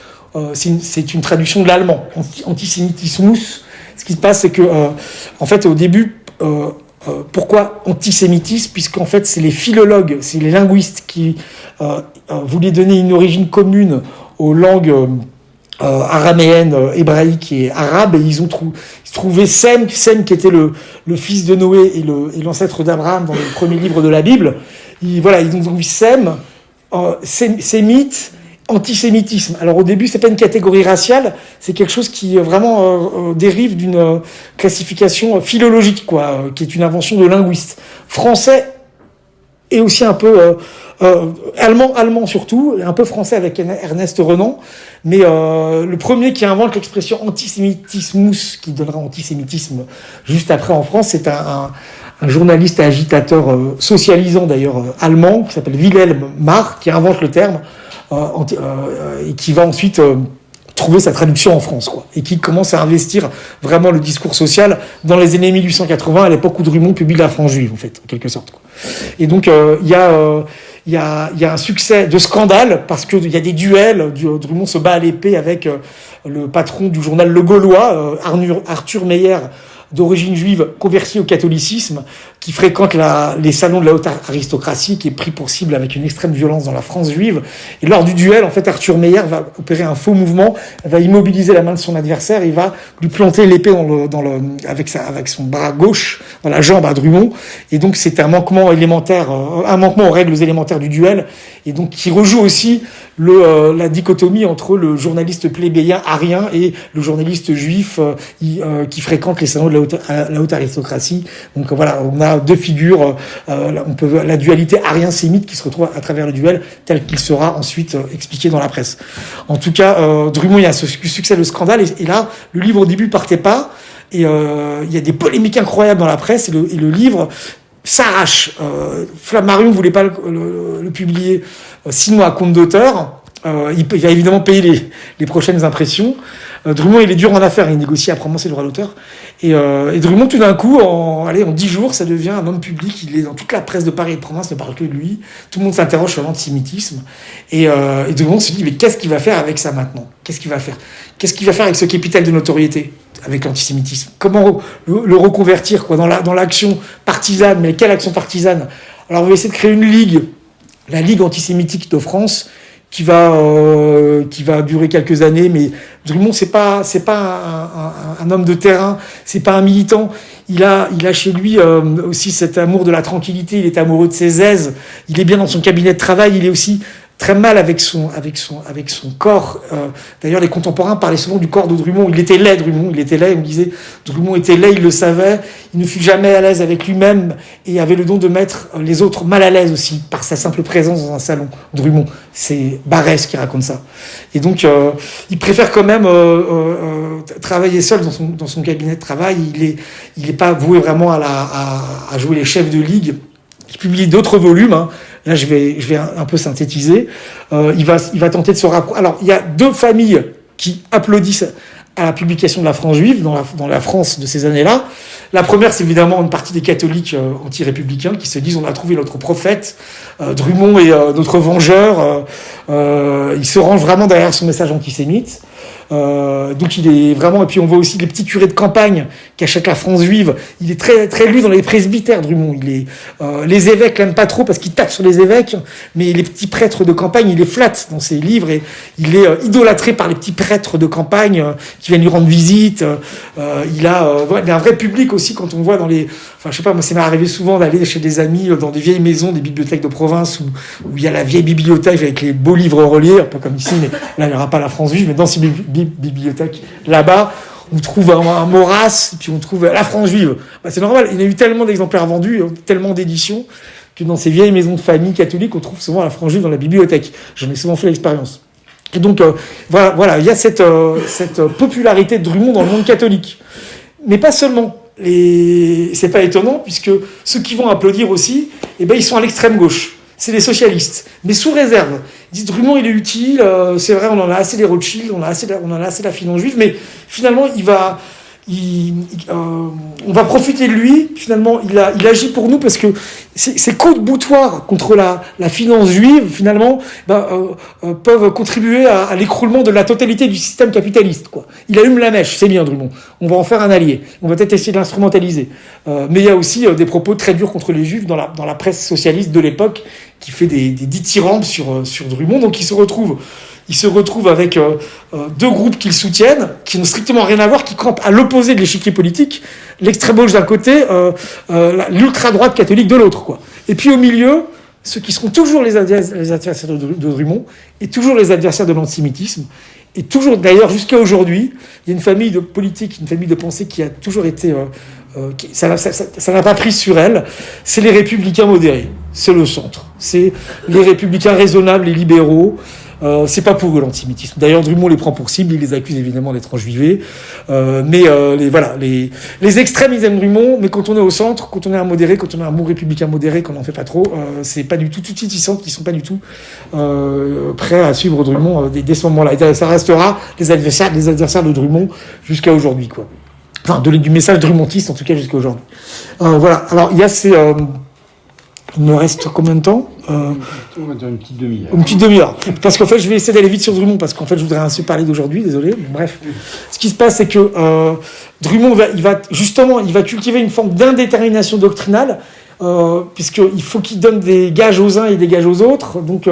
Speaker 1: C'est une traduction de l'allemand, antisémitismus. Ce qui se passe, c'est que, en fait, au début, pourquoi antisémitisme? Puisqu'en fait, c'est les philologues, c'est les linguistes qui voulaient donner une origine commune aux langues araméenne, hébraïque et arabe, et ils trouvé Sem qui était le fils de Noé et l'ancêtre d'Abraham dans le premier livre de la Bible. Ils ont vu Sem, sémite, antisémitisme. Alors au début, c'est pas une catégorie raciale, c'est quelque chose qui vraiment dérive d'une classification philologique, quoi, qui est une invention de linguistes français et aussi un peu allemand surtout, un peu français avec Ernest Renan, mais le premier qui invente l'expression antisémitismus, qui donnera antisémitisme juste après en France, c'est un journaliste et agitateur socialisant d'ailleurs allemand, qui s'appelle Wilhelm Marr, qui invente le terme, et qui va ensuite trouver sa traduction en France, quoi, et qui commence à investir vraiment le discours social dans les années 1880, à l'époque où Drummond publie La France juive, en fait, en quelque sorte, quoi. Et donc, il y a un succès de scandale, parce qu'il y a des duels, Drummond se bat à l'épée avec le patron du journal Le Gaulois, Arthur Meyer, d'origine juive, converti au catholicisme, qui fréquente les salons de la haute aristocratie, qui est pris pour cible avec une extrême violence dans la France juive. Et lors du duel, en fait, Arthur Meyer va opérer un faux mouvement, va immobiliser la main de son adversaire, il va lui planter l'épée avec son bras gauche dans la jambe à Drummond. Et donc, c'est un manquement élémentaire, un manquement aux règles élémentaires du duel, et donc qui rejoue aussi la dichotomie entre le journaliste plébéien arien et le journaliste juif qui fréquente les salons de la haute aristocratie. Donc voilà, on a deux figures, la dualité arien-sémite qui se retrouve à travers le duel tel qu'il sera ensuite expliqué dans la presse. En tout cas, Drummond, il y a ce succès, le scandale, et là, le livre au début partait pas, et il y a des polémiques incroyables dans la presse, et le livre s'arrache. Flammarion voulait pas le publier, sinon à compte d'auteur. Il va évidemment payer les prochaines impressions. Drummond, il est dur en affaires, il négocie après c'est le droit d'auteur. Et Drummond, tout d'un coup, en 10 jours, ça devient un homme public. Il est dans toute la presse de Paris et de province, ne parle que de lui. Tout le monde s'interroge sur l'antisémitisme. Et Drummond se dit, mais qu'est-ce qu'il va faire avec ça maintenant? Qu'est-ce qu'il va faire? Qu'est-ce qu'il va faire avec ce capital de notoriété, avec l'antisémitisme? Comment le reconvertir, quoi, dans l'action partisane? Mais quelle action partisane? Alors, on va essayer de créer une ligue, la Ligue antisémitique de France, qui va durer quelques années, mais Drummond, c'est pas un homme de terrain, c'est pas un militant. Il a chez lui aussi cet amour de la tranquillité. Il est amoureux de ses aises. Il est bien dans son cabinet de travail. Il est aussi très mal avec son corps. D'ailleurs, les contemporains parlaient souvent du corps de Drummond. Il était laid, Drummond. Il était laid. On disait Drummond était laid. Il le savait. Il ne fut jamais à l'aise avec lui-même et avait le don de mettre les autres mal à l'aise aussi par sa simple présence dans un salon. Drummond, c'est Barès qui raconte ça. Et donc, il préfère quand même travailler seul dans son cabinet de travail. Il est pas voué vraiment à jouer les chefs de ligue. Il publie d'autres volumes. Hein. Là, je vais un peu synthétiser. Il va tenter de se rapprocher. Alors, il y a deux familles qui applaudissent à la publication de la France juive dans la France de ces années-là. La première, c'est évidemment une partie des catholiques anti-républicains qui se disent on a trouvé notre prophète, Drummond est notre vengeur. Il se range vraiment derrière son message antisémite. Donc il est vraiment, et puis on voit aussi les petits curés de campagne qui achètent la France juive. Il est très très lu dans les presbytères, Drummond. Les évêques l'aiment pas trop parce qu'il tape sur les évêques, mais les petits prêtres de campagne, il les flatte dans ses livres et il est idolâtré par les petits prêtres de campagne qui viennent lui rendre visite. Il a un vrai public aussi quand on voit je sais pas, moi ça m'est arrivé souvent d'aller chez des amis dans des vieilles maisons, des bibliothèques de province où il y a la vieille bibliothèque avec les beaux livres reliés, un peu comme ici, mais là il n'y aura pas la France juive, mais dans ces bibliothèques là-bas, on trouve un Maurras, puis on trouve la France juive. C'est normal, il y a eu tellement d'exemplaires vendus, tellement d'éditions, que dans ces vieilles maisons de famille catholiques, on trouve souvent la France juive dans la bibliothèque. J'en ai souvent fait l'expérience. Et donc, voilà, il y a cette popularité de Drummond dans le monde catholique. Mais pas seulement. C'est pas étonnant, puisque ceux qui vont applaudir aussi, ils sont à l'extrême gauche. C'est les socialistes, mais sous réserve. Ils disent Drummond, il est utile, c'est vrai, on en a assez des Rothschild, on en a assez de la finance juive, mais finalement, on va profiter de lui. Finalement, il agit pour nous parce que ces coups de boutoir contre la finance juive, finalement, peuvent contribuer à l'écroulement de la totalité du système capitaliste, quoi. Il allume la mèche, c'est bien Drummond. On va en faire un allié. On va peut-être essayer de l'instrumentaliser. Mais il y a aussi des propos très durs contre les juifs dans la presse socialiste de l'époque qui fait des dithyrambes sur Drummond. Donc il se retrouve avec deux groupes qu'il soutiennent, qui n'ont strictement rien à voir, qui campent à l'opposé de l'échiquier politique, l'extrême gauche d'un côté, l'ultra-droite catholique de l'autre, quoi. Et puis au milieu, ceux qui seront toujours les adversaires de Drummond, et toujours les adversaires de l'antisémitisme, et toujours, d'ailleurs, jusqu'à aujourd'hui, il y a une famille de politique, une famille de pensée qui a toujours été... ça n'a pas pris sur elle, c'est les républicains modérés, c'est le centre, c'est les républicains raisonnables et libéraux. C'est pas pour eux l'antisémitisme. D'ailleurs, Drummond les prend pour cible, il les accuse évidemment d'être enjuivés. Mais les extrêmes ils aiment Drummond, mais quand on est au centre, quand on est un modéré, quand on est un bon républicain modéré, qu'on n'en fait pas trop, c'est pas du tout de suite ils sentent qu'ils sont pas du tout prêts à suivre Drummond dès ce moment-là. Et ça restera les adversaires de Drummond jusqu'à aujourd'hui, quoi. Enfin, du message drummontiste en tout cas jusqu'à aujourd'hui. Voilà. Alors il y a Il me reste combien de temps
Speaker 2: On va dire une petite demi-heure.
Speaker 1: Une petite demi-heure. Parce qu'en fait, je vais essayer d'aller vite sur Drummond, parce qu'en fait, je voudrais ainsi parler d'aujourd'hui, désolé. Mais bref. Ce qui se passe, c'est que Drummond, il va cultiver une forme d'indétermination doctrinale, puisqu'il faut qu'il donne des gages aux uns et des gages aux autres. Donc,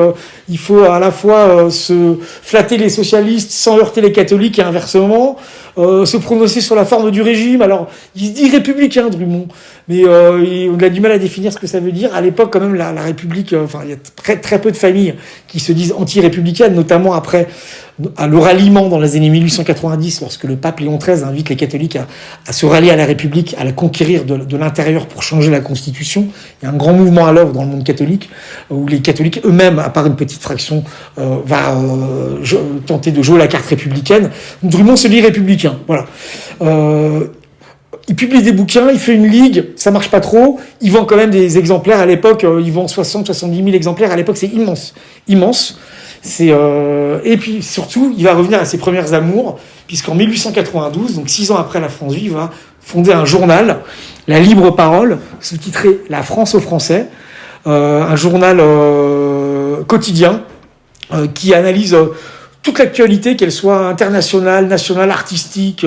Speaker 1: il faut à la fois se flatter les socialistes sans heurter les catholiques et inversement, se prononcer sur la forme du régime. Alors, il se dit républicain, Drummond, mais on a du mal à définir ce que ça veut dire. À l'époque, quand même, la République, il y a très, très peu de familles qui se disent anti-républicaines, notamment après le ralliement dans les années 1890, lorsque le pape Léon XIII invite les catholiques à se rallier à la République, à la conquérir de l'intérieur pour changer la Constitution. Il y a un grand mouvement à l'œuvre dans le monde catholique, où les catholiques eux-mêmes, à part une petite fraction, tenter de jouer la carte républicaine. Drummond se dit républicain. Voilà. Il publie des bouquins, il fait une ligue, ça marche pas trop, il vend quand même des exemplaires à l'époque, il vend 70 000 exemplaires, à l'époque c'est immense. Et puis surtout, il va revenir à ses premières amours, puisqu'en 1892, donc 6 ans après la France juive, il va fonder un journal, La Libre Parole, sous-titré La France aux Français, un journal quotidien qui analyse toute l'actualité, qu'elle soit internationale, nationale, artistique,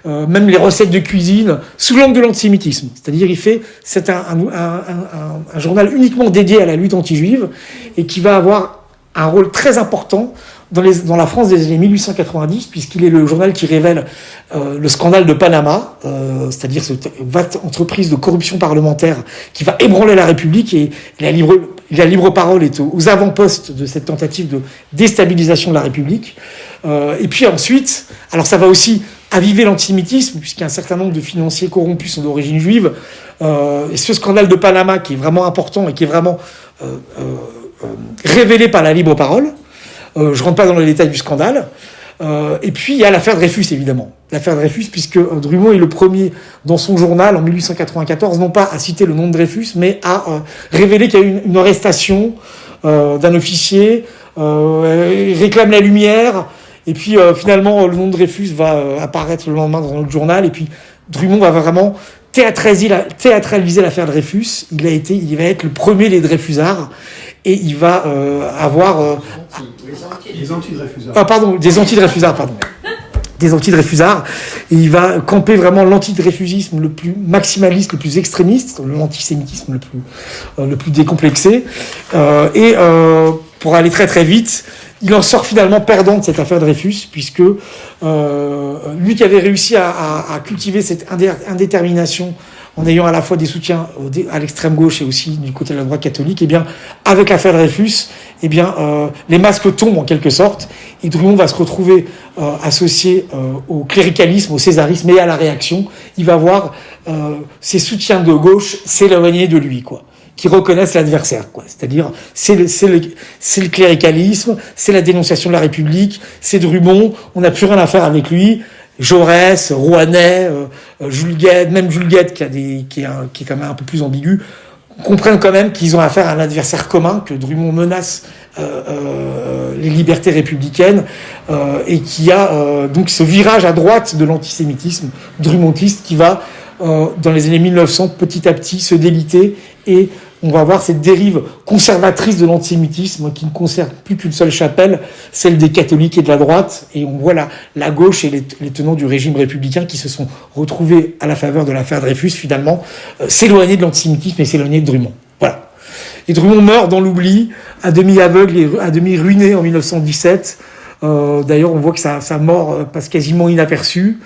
Speaker 1: même les recettes de cuisine, sous l'angle de l'antisémitisme. C'est-à-dire, c'est un journal uniquement dédié à la lutte anti-juive et qui va avoir un rôle très important dans la France des années 1890, puisqu'il est le journal qui révèle le scandale de Panama, c'est-à-dire cette vaste entreprise de corruption parlementaire qui va ébranler la République, et la libre parole est aux avant-postes de cette tentative de déstabilisation de la République. Et puis ensuite, alors ça va aussi aviver l'antisémitisme, puisqu'un certain nombre de financiers corrompus sont d'origine juive, et ce scandale de Panama qui est vraiment important et qui est vraiment révélé par la libre parole. Je rentre pas dans les détails du scandale. Et puis, il y a l'affaire Dreyfus, évidemment. L'affaire Dreyfus, puisque Drummond est le premier, dans son journal, en 1894, non pas à citer le nom de Dreyfus, mais à révéler qu'il y a eu une arrestation d'un officier, il réclame la lumière, et puis finalement, le nom de Dreyfus va apparaître le lendemain dans notre journal, et puis Drummond va vraiment théâtraliser l'affaire Dreyfus. Il va être le premier des Dreyfusards, et il va avoir...
Speaker 2: Les anti-Dreyfusards.
Speaker 1: Des anti-Dreyfusards, pardon. Des anti-Dreyfusards. Et il va camper vraiment l'anti-dreyfusisme le plus maximaliste, le plus extrémiste, l'antisémitisme le plus décomplexé. Pour aller très très vite, il en sort finalement perdant de cette affaire Dreyfus, puisque lui qui avait réussi à cultiver cette indétermination en ayant à la fois des soutiens à l'extrême gauche et aussi du côté de la droite catholique, et bien, avec l'affaire Dreyfus, les masques tombent en quelque sorte, et Drummond va se retrouver associé au cléricalisme, au césarisme et à la réaction. Il va voir ses soutiens de gauche s'éloigner de lui, quoi, qui reconnaissent l'adversaire, quoi. C'est-à-dire, c'est le cléricalisme, c'est la dénonciation de la République, c'est Drummond, on n'a plus rien à faire avec lui. Jaurès, Rouanet, Jules Guesde, même Jules Guesde qui est quand même un peu plus ambigu, comprennent quand même qu'ils ont affaire à un adversaire commun, que Drummond menace les libertés républicaines, et qu'il y a donc ce virage à droite de l'antisémitisme drummondiste qui va, dans les années 1900, petit à petit se déliter, et on va voir cette dérive conservatrice de l'antisémitisme qui ne concerne plus qu'une seule chapelle, celle des catholiques et de la droite, et on voit la gauche et les tenants du régime républicain qui se sont retrouvés à la faveur de l'affaire Dreyfus, finalement, s'éloigner de l'antisémitisme et s'éloigner de Drummond. Voilà. Et Drummond meurt dans l'oubli, à demi aveugle et à demi ruiné en 1917. D'ailleurs, on voit que sa mort passe quasiment inaperçue.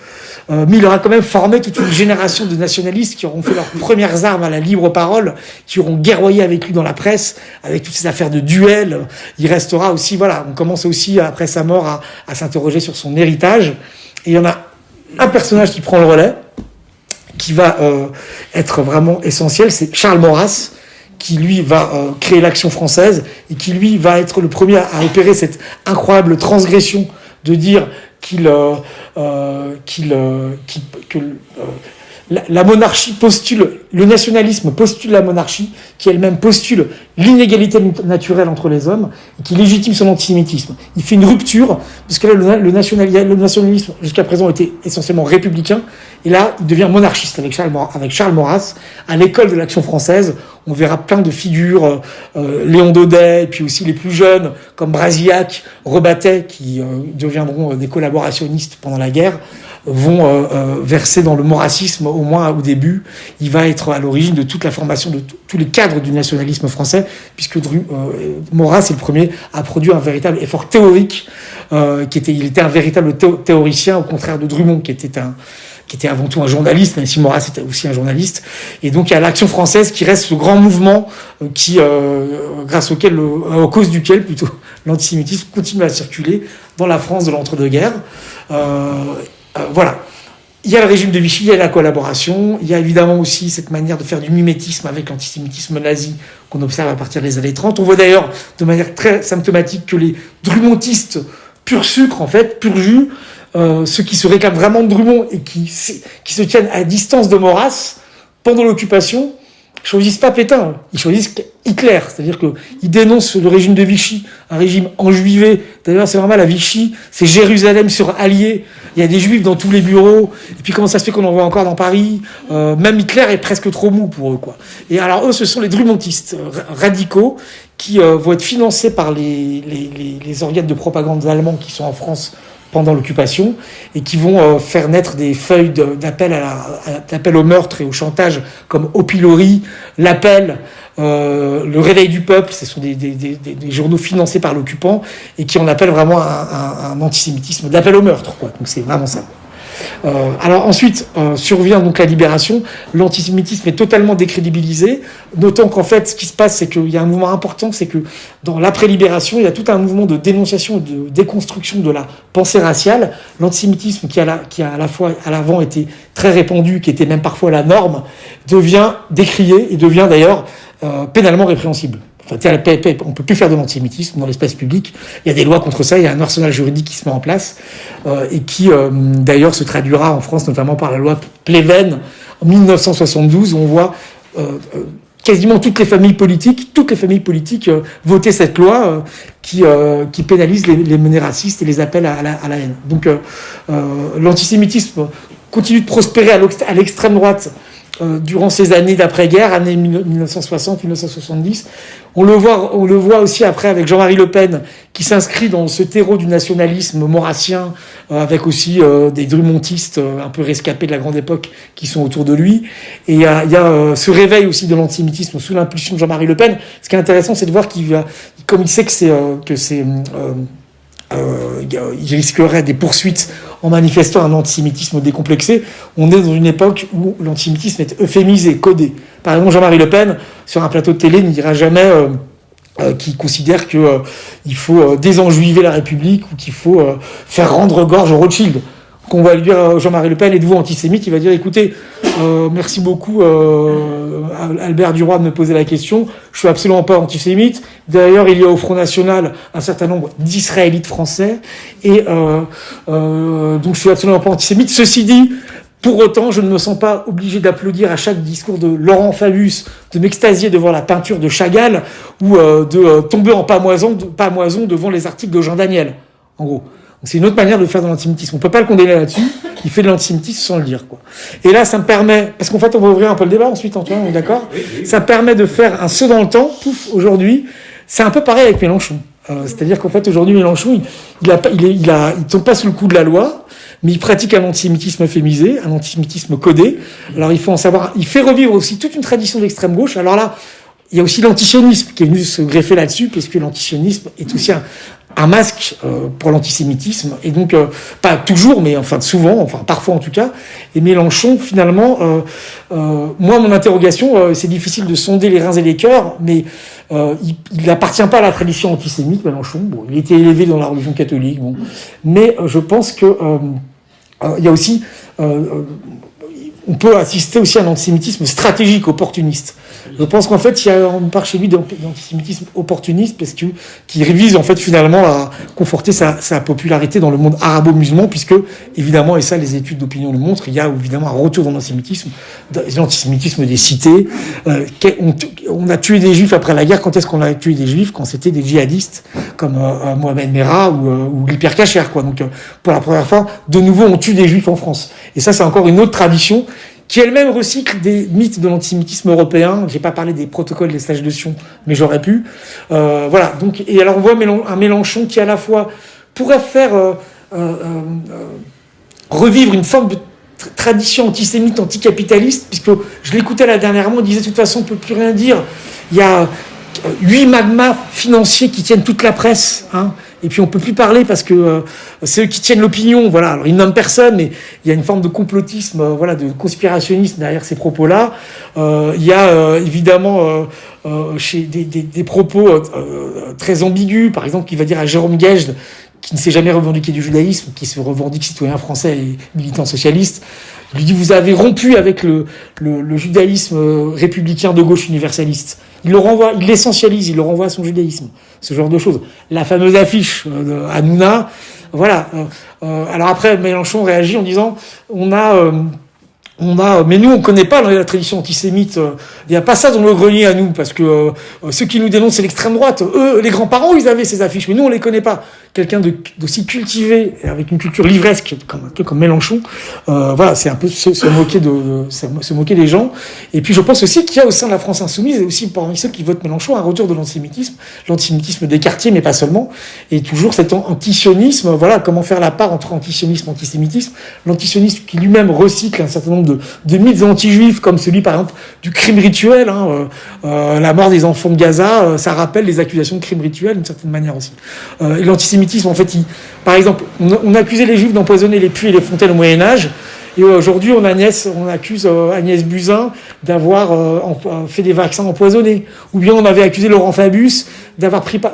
Speaker 1: Mais il aura quand même formé toute une génération de nationalistes qui auront fait leurs premières armes à la libre parole, qui auront guerroyé avec lui dans la presse, avec toutes ces affaires de duel. Il restera aussi, voilà, on commence aussi, après sa mort, à s'interroger sur son héritage. Et il y en a un personnage qui prend le relais, qui va être vraiment essentiel, c'est Charles Maurras, qui lui va créer l'Action française et qui lui va être le premier à opérer cette incroyable transgression de dire la monarchie postule, le nationalisme postule la monarchie, qui elle-même postule l'inégalité naturelle entre les hommes, et qui légitime son antisémitisme. Il fait une rupture, parce que là, le nationalisme jusqu'à présent était essentiellement républicain, et là, il devient monarchiste avec Charles Maurras. À l'école de l'Action française, on verra plein de figures, Léon Daudet, et puis aussi les plus jeunes, comme Brasillac, Rebattet, qui deviendront des collaborationnistes pendant la guerre, vont verser dans le maurassisme, au moins au début. Il va être à l'origine de toute la formation de tous les cadres du nationalisme français, puisque Maurras est le premier à produire un véritable effort théorique, il était un véritable théoricien, au contraire de Drummond, qui était avant tout un journaliste, même si Maurras était aussi un journaliste. Et donc il y a l'Action française qui reste ce grand mouvement à cause duquel plutôt l'antisémitisme continue à circuler dans la France de l'entre-deux-guerres. Voilà. Il y a le régime de Vichy, il y a la collaboration, il y a évidemment aussi cette manière de faire du mimétisme avec l'antisémitisme nazi qu'on observe à partir des années 30. On voit d'ailleurs de manière très symptomatique que les drumontistes pur sucre, en fait, pur jus, ceux qui se réclament vraiment de Drummond et qui se tiennent à distance de Maurras pendant l'occupation, choisissent pas Pétain, ils choisissent Hitler, c'est-à-dire qu'ils dénoncent le régime de Vichy, un régime enjuivé. D'ailleurs, c'est normal, à Vichy, c'est Jérusalem sur Allier, il y a des juifs dans tous les bureaux, et puis comment ça se fait qu'on en voit encore dans Paris, même Hitler est presque trop mou pour eux, quoi. Et alors eux, ce sont les drumontistes radicaux qui vont être financés par les organes de propagande allemands qui sont en France pendant l'occupation, et qui vont faire naître des feuilles d'appel au meurtre et au chantage, comme Au pilori, L'Appel, Le Réveil du Peuple. Ce sont des journaux financés par l'occupant, et qui en appellent vraiment un antisémitisme, d'appel au meurtre, quoi. Donc c'est vraiment ça. Alors ensuite survient donc la libération. L'antisémitisme est totalement décrédibilisé, d'autant qu'en fait ce qui se passe, c'est qu'il y a un mouvement important, c'est que dans l'après-libération il y a tout un mouvement de dénonciation et de déconstruction de la pensée raciale. L'antisémitisme qui a à la fois à l'avant été très répandu, qui était même parfois la norme, devient décrié et devient d'ailleurs pénalement répréhensible. Enfin, on peut plus faire de l'antisémitisme dans l'espace public. Il y a des lois contre ça, il y a un arsenal juridique qui se met en place, et qui d'ailleurs se traduira en France notamment par la loi Pleven en 1972, où on voit quasiment toutes les familles politiques voter cette loi qui pénalise les menées racistes et les appels à la haine. Donc l'antisémitisme continue de prospérer à l'extrême droite durant ces années d'après-guerre, années 1960-1970. On le voit aussi après avec Jean-Marie Le Pen, qui s'inscrit dans ce terreau du nationalisme maurassien, avec aussi des drumontistes un peu rescapés de la grande époque qui sont autour de lui. Et il y a ce réveil aussi de l'antisémitisme sous l'impulsion de Jean-Marie Le Pen. Ce qui est intéressant, c'est de voir comme il sait il risquerait des poursuites en manifestant un antisémitisme décomplexé. On est dans une époque où l'antisémitisme est euphémisé, codé. Par exemple, Jean-Marie Le Pen, sur un plateau de télé, ne dira jamais qu'il considère qu'il faut désenjuiver la République ou qu'il faut faire rendre gorge aux Rothschild. Qu'on va lui dire Jean-Marie Le Pen, êtes-vous antisémite? Il va dire, écoutez, merci beaucoup Albert Duroy de me poser la question, je suis absolument pas antisémite. D'ailleurs, il y a au Front National un certain nombre d'Israélites français, et donc je suis absolument pas antisémite. Ceci dit, pour autant, je ne me sens pas obligé d'applaudir à chaque discours de Laurent Fabius, de m'extasier devant la peinture de Chagall, ou de tomber en pamoison devant les articles de Jean Daniel, en gros. C'est une autre manière de faire de l'antisémitisme. On peut pas le condamner là-dessus. Il fait de l'antisémitisme sans le dire, quoi. Et là, ça me permet, parce qu'en fait, on va ouvrir un peu le débat ensuite, Antoine, on est d'accord? Oui. Ça me permet de faire un saut dans le temps. Pouf, aujourd'hui, c'est un peu pareil avec Mélenchon. C'est-à-dire qu'en fait, aujourd'hui, Mélenchon, il tombe pas sous le coup de la loi, mais il pratique un antisémitisme euphémisé, un antisémitisme codé. Alors, il faut en savoir, il fait revivre aussi toute une tradition d'extrême gauche. Alors là, il y a aussi l'antisionisme qui est venu se greffer là-dessus, parce que l'antisionisme est aussi un masque pour l'antisémitisme, et donc pas toujours, mais enfin souvent, enfin parfois en tout cas. Et Mélenchon, finalement, moi mon interrogation, c'est difficile de sonder les reins et les cœurs, mais il n'appartient pas à la tradition antisémite, Mélenchon. Bon, il a été élevé dans la religion catholique, bon, mais je pense que il y a aussi on peut assister aussi à un antisémitisme stratégique, opportuniste. Je pense qu'en fait, il y a une part chez lui d'antisémitisme opportuniste, parce que qui vise en fait finalement à conforter sa popularité dans le monde arabo-musulman, puisque évidemment, et ça les études d'opinion le montrent, il y a évidemment un retour dans l'antisémitisme des cités. On a tué des juifs après la guerre. Quand est-ce qu'on a tué des juifs? Quand c'était des djihadistes comme Mohamed Merah ou l'Hyper Cacher, quoi. Donc pour la première fois, de nouveau, on tue des juifs en France. Et ça, c'est encore une autre tradition qui elle-même recycle des mythes de l'antisémitisme européen. J'ai pas parlé des protocoles des sages de Sion, mais j'aurais pu. Voilà. Donc, et alors on voit un Mélenchon qui à la fois pourrait faire revivre une forme de tradition antisémite, anticapitaliste, puisque je l'écoutais là dernièrement, on disait de toute façon on peut plus rien dire. Il y a 8 magmas financiers qui tiennent toute la presse, hein. Et puis on peut plus parler parce que c'est eux qui tiennent l'opinion, voilà. Alors ils nomment personne, mais il y a une forme de complotisme, voilà, de conspirationnisme derrière ces propos-là. Il y a évidemment chez des propos très ambigus, par exemple, qui va dire à Jérôme Guesde, qui ne s'est jamais revendiqué du judaïsme, qui se revendique citoyen français et militant socialiste. Il lui dit, vous avez rompu avec le judaïsme républicain de gauche universaliste. Il le renvoie, il l'essentialise, il le renvoie à son judaïsme. Ce genre de choses. La fameuse affiche de Hanouna, voilà. Alors après, Mélenchon réagit en disant, mais nous, on connaît pas la tradition antisémite. Il n'y a pas ça dans le grenier à nous, parce que ceux qui nous dénoncent, c'est l'extrême droite. Eux, les grands-parents, ils avaient ces affiches, mais nous, on les connaît pas. Quelqu'un d'aussi cultivé, avec une culture livresque, un peu comme Mélenchon, voilà, c'est un peu se moquer des gens. Et puis, je pense aussi qu'il y a au sein de la France insoumise, et aussi parmi ceux qui votent Mélenchon, un retour de l'antisémitisme des quartiers, mais pas seulement, et toujours cet antisionisme. Voilà, comment faire la part entre antisionisme et antisémitisme. L'antisionisme qui lui-même recycle un certain nombre de mythes anti-juifs, comme celui, par exemple, du crime rituel, hein, la mort des enfants de Gaza, ça rappelle les accusations de crime rituel, d'une certaine manière aussi. Et l'antisémitisme, en fait, par exemple, on accusait les juifs d'empoisonner les puits et les fontaines au Moyen-Âge, et aujourd'hui, on accuse Agnès Buzyn d'avoir fait des vaccins empoisonnés. Ou bien on avait accusé Laurent Fabius d'avoir pris part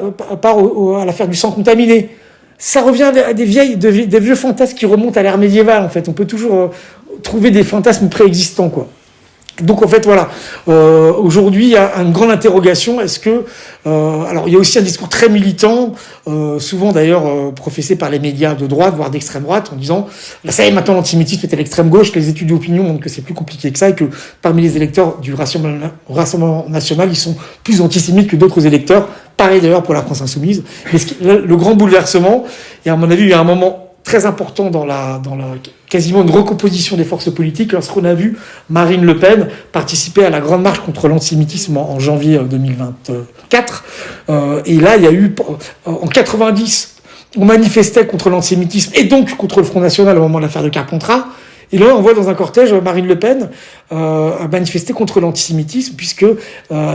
Speaker 1: à l'affaire du sang contaminé. Ça revient à des vieux fantasmes qui remontent à l'ère médiévale, en fait. On peut toujours trouver des fantasmes préexistants, quoi. Donc en fait voilà, aujourd'hui il y a une grande interrogation. Est-ce que alors il y a aussi un discours très militant, souvent d'ailleurs professé par les médias de droite, voire d'extrême droite, en disant là ça y est, maintenant l'antisémitisme est à l'extrême gauche, les études d'opinion montrent que c'est plus compliqué que ça, et que parmi les électeurs du Rassemblement national, ils sont plus antisémites que d'autres électeurs. Pareil d'ailleurs pour la France insoumise. Mais le grand bouleversement, et à mon avis il y a un moment très important dans la quasiment une recomposition des forces politiques, lorsqu'on a vu Marine Le Pen participer à la grande marche contre l'antisémitisme en janvier 2024. Et là, il y a eu, en 90, on manifestait contre l'antisémitisme et donc contre le Front National au moment de l'affaire de Carpentras. Et là, on voit dans un cortège Marine Le Pen manifester contre l'antisémitisme, puisque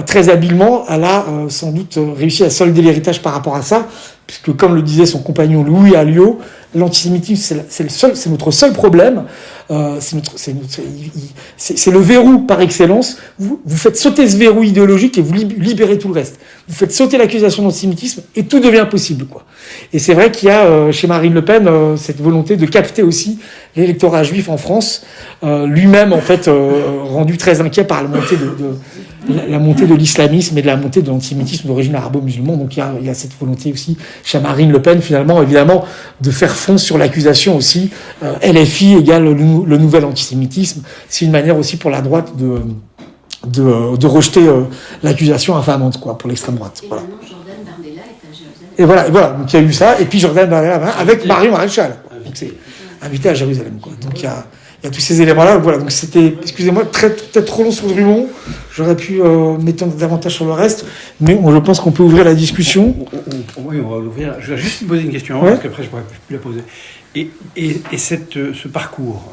Speaker 1: très habilement, elle a sans doute réussi à solder l'héritage par rapport à ça, puisque comme le disait son compagnon Louis Alliot, l'antisémitisme c'est notre seul problème, c'est le verrou par excellence. Vous faites sauter ce verrou idéologique et vous libérez tout le reste. Vous faites sauter l'accusation d'antisémitisme et tout devient possible, quoi. Et c'est vrai qu'il y a chez Marine Le Pen cette volonté de capter aussi l'électorat juif en France, lui-même en fait rendu très inquiet par la montée de l'islamisme et de la montée de l'antisémitisme d'origine arabo-musulman. Donc il y a cette volonté aussi chez Marine Le Pen, finalement, évidemment, de faire fond sur l'accusation aussi. LFI égale le nouvel antisémitisme. C'est une manière aussi pour la droite de rejeter l'accusation infamante, quoi, pour l'extrême droite.
Speaker 3: Et
Speaker 1: voilà.
Speaker 3: maintenant, Jordan Bardella est à Jérusalem.
Speaker 1: Et voilà. Donc il y a eu ça. Et puis Jordan Bardella avec Marion Maréchal. Donc c'est invité à Jérusalem, quoi. Donc il y a tous ces éléments-là. Voilà, donc c'était, excusez-moi, peut-être trop long sur Drummond. J'aurais pu m'étendre davantage sur le reste, mais je pense qu'on peut ouvrir la discussion.
Speaker 2: Oui, on va l'ouvrir. Je vais juste poser une question,
Speaker 1: Ouais.
Speaker 2: parce qu'après je ne pourrai plus la poser. Et ce parcours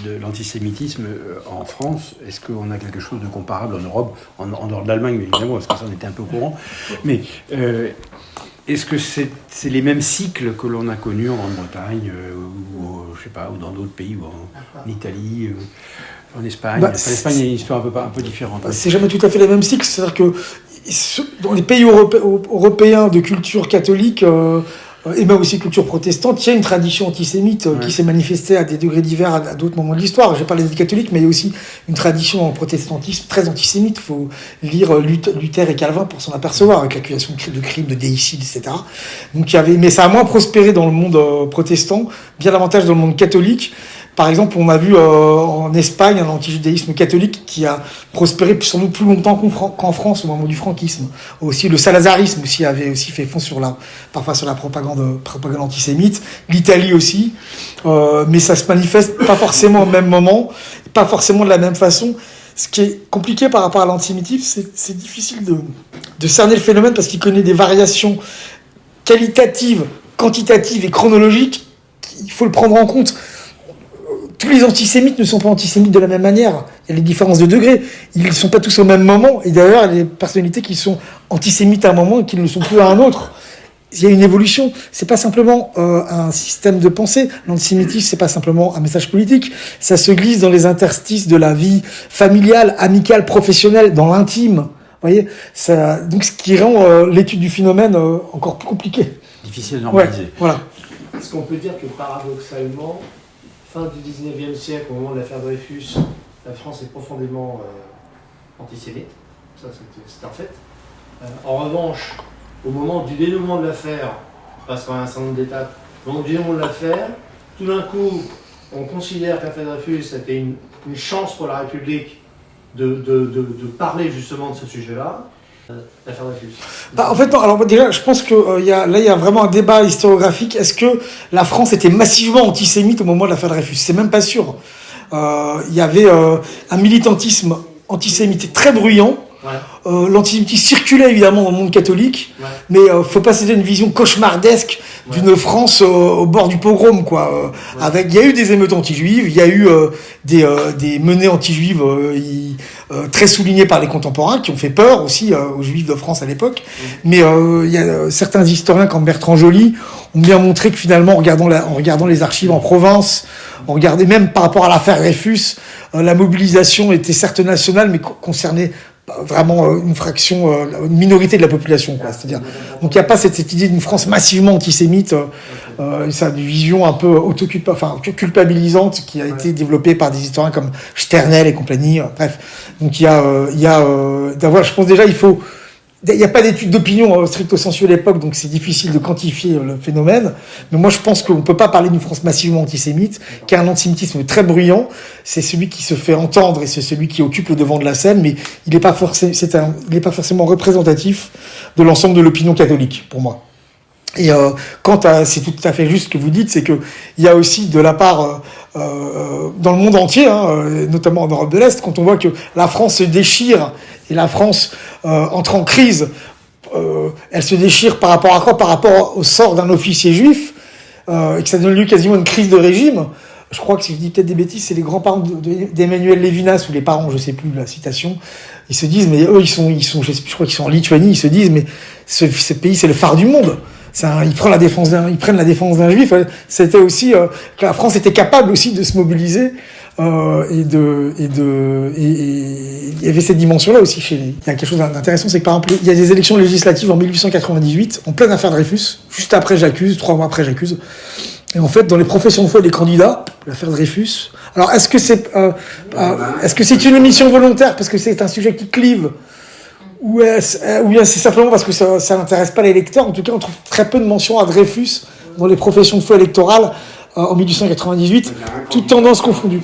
Speaker 2: de l'antisémitisme en France, est-ce qu'on a quelque chose de comparable en Europe, en dehors de l'Allemagne, évidemment, parce que ça on était un peu au courant, mais est-ce que c'est les mêmes cycles que l'on a connus en Grande-Bretagne, ou je sais pas, ou dans d'autres pays, ou en Italie, en Espagne? L'Espagne a une histoire un peu différente.
Speaker 1: C'est jamais tout à fait les mêmes cycles. C'est-à-dire que dans les pays européens de culture catholique, et même aussi culture protestante, il y a une tradition antisémite qui s'est manifestée à des degrés divers à d'autres moments de l'histoire. J'ai parlé des catholiques, mais il y a aussi une tradition en protestantisme très antisémite. Il faut lire Luther et Calvin pour s'en apercevoir, avec l'accusation de crimes, de déicide, etc. Donc mais ça a moins prospéré dans le monde protestant, bien davantage dans le monde catholique. Par exemple, on a vu en Espagne un antijudaïsme catholique qui a prospéré sans doute plus longtemps qu'en France au moment du franquisme. Aussi, le salazarisme aussi avait aussi fait fond parfois sur la propagande antisémite. L'Italie aussi, mais ça se manifeste pas forcément au même moment, pas forcément de la même façon. Ce qui est compliqué par rapport à l'antisémitisme, c'est difficile de cerner le phénomène parce qu'il connaît des variations qualitatives, quantitatives et chronologiques. Il faut le prendre en compte. Tous les antisémites ne sont pas antisémites de la même manière. Il y a des différences de degrés. Ils ne sont pas tous au même moment. Et d'ailleurs, il y a des personnalités qui sont antisémites à un moment et qui ne le sont plus à un autre. Il y a une évolution. C'est pas simplement un système de pensée. L'antisémitisme, c'est pas simplement un message politique. Ça se glisse dans les interstices de la vie familiale, amicale, professionnelle, dans l'intime. Vous voyez, donc ce qui rend l'étude du phénomène encore plus compliquée.
Speaker 2: Difficile de normaliser.
Speaker 1: Ouais, voilà.
Speaker 4: Est-ce qu'on peut dire que paradoxalement, fin du 19e siècle, au moment de l'affaire Dreyfus, la France est profondément antisémite. Ça, c'est un fait. En revanche, au moment du dénouement de l'affaire, parce qu'on a un certain nombre d'étapes, au moment du dénouement de l'affaire, tout d'un coup, on considère que l'affaire Dreyfus était une chance pour la République de parler justement de ce sujet-là. L'affaire Dreyfus.
Speaker 1: En fait, non. Alors déjà, je pense que il y a vraiment un débat historiographique. Est-ce que la France était massivement antisémite au moment de l'affaire Dreyfus? C'est même pas sûr. Il y avait un militantisme antisémite très bruyant. Ouais. L'antisémitisme circulait évidemment dans le monde catholique, mais faut pas céder une vision cauchemardesque d'une France au bord du pogrom, quoi. Il y a eu des émeutes anti-juives, il y a eu des menées anti-juives très soulignées par les contemporains, qui ont fait peur aussi aux Juifs de France à l'époque. Mais il y a certains historiens comme Bertrand Joly ont bien montré que finalement, en regardant les archives en province, on regardait même par rapport à l'affaire Dreyfus, la mobilisation était certes nationale, mais concernait vraiment une une minorité de la population, quoi. C'est-à-dire, donc il n'y a pas cette idée d'une France massivement antisémite, ça a une vision un peu culpabilisante qui a été développée par des historiens comme Sternel et compagnie. Bref, donc je pense déjà il n'y a pas d'études d'opinion stricto sensu à l'époque, donc c'est difficile de quantifier le phénomène. Mais moi, je pense qu'on ne peut pas parler d'une France massivement antisémite, qui a un antisémitisme très bruyant. C'est celui qui se fait entendre et c'est celui qui occupe le devant de la scène, mais il n'est pas forcément représentatif de l'ensemble de l'opinion catholique, pour moi. Et c'est tout à fait juste ce que vous dites, c'est que il y a aussi de la part dans le monde entier, notamment en Europe de l'Est, quand on voit que la France se déchire et la France entre en crise, elle se déchire par rapport à quoi? Par rapport au sort d'un officier juif, et que ça donne lieu quasiment à une crise de régime. Je crois que si je dis peut-être des bêtises, c'est les grands-parents d'Emmanuel Lévinas, ou les parents, je sais plus la citation. Ils se disent, mais eux, je crois qu'ils sont en Lituanie, ils se disent, mais ce pays, c'est le phare du monde. Ils prennent la défense d'un juif. C'était aussi que la France était capable aussi de se mobiliser et il y avait cette dimension-là aussi il y a quelque chose d'intéressant, c'est que par exemple il y a des élections législatives en 1898 en pleine affaire Dreyfus, juste après J'accuse, 3 mois après J'accuse. Et en fait, dans les professions de foi des candidats, l'affaire Dreyfus. Alors, est-ce que c'est une émission volontaire parce que c'est un sujet qui clive? Ou bien c'est simplement parce que ça n'intéresse pas les électeurs? En tout cas, on trouve très peu de mentions à Dreyfus dans les professions de foi électorales en 1898, toutes tendances confondues.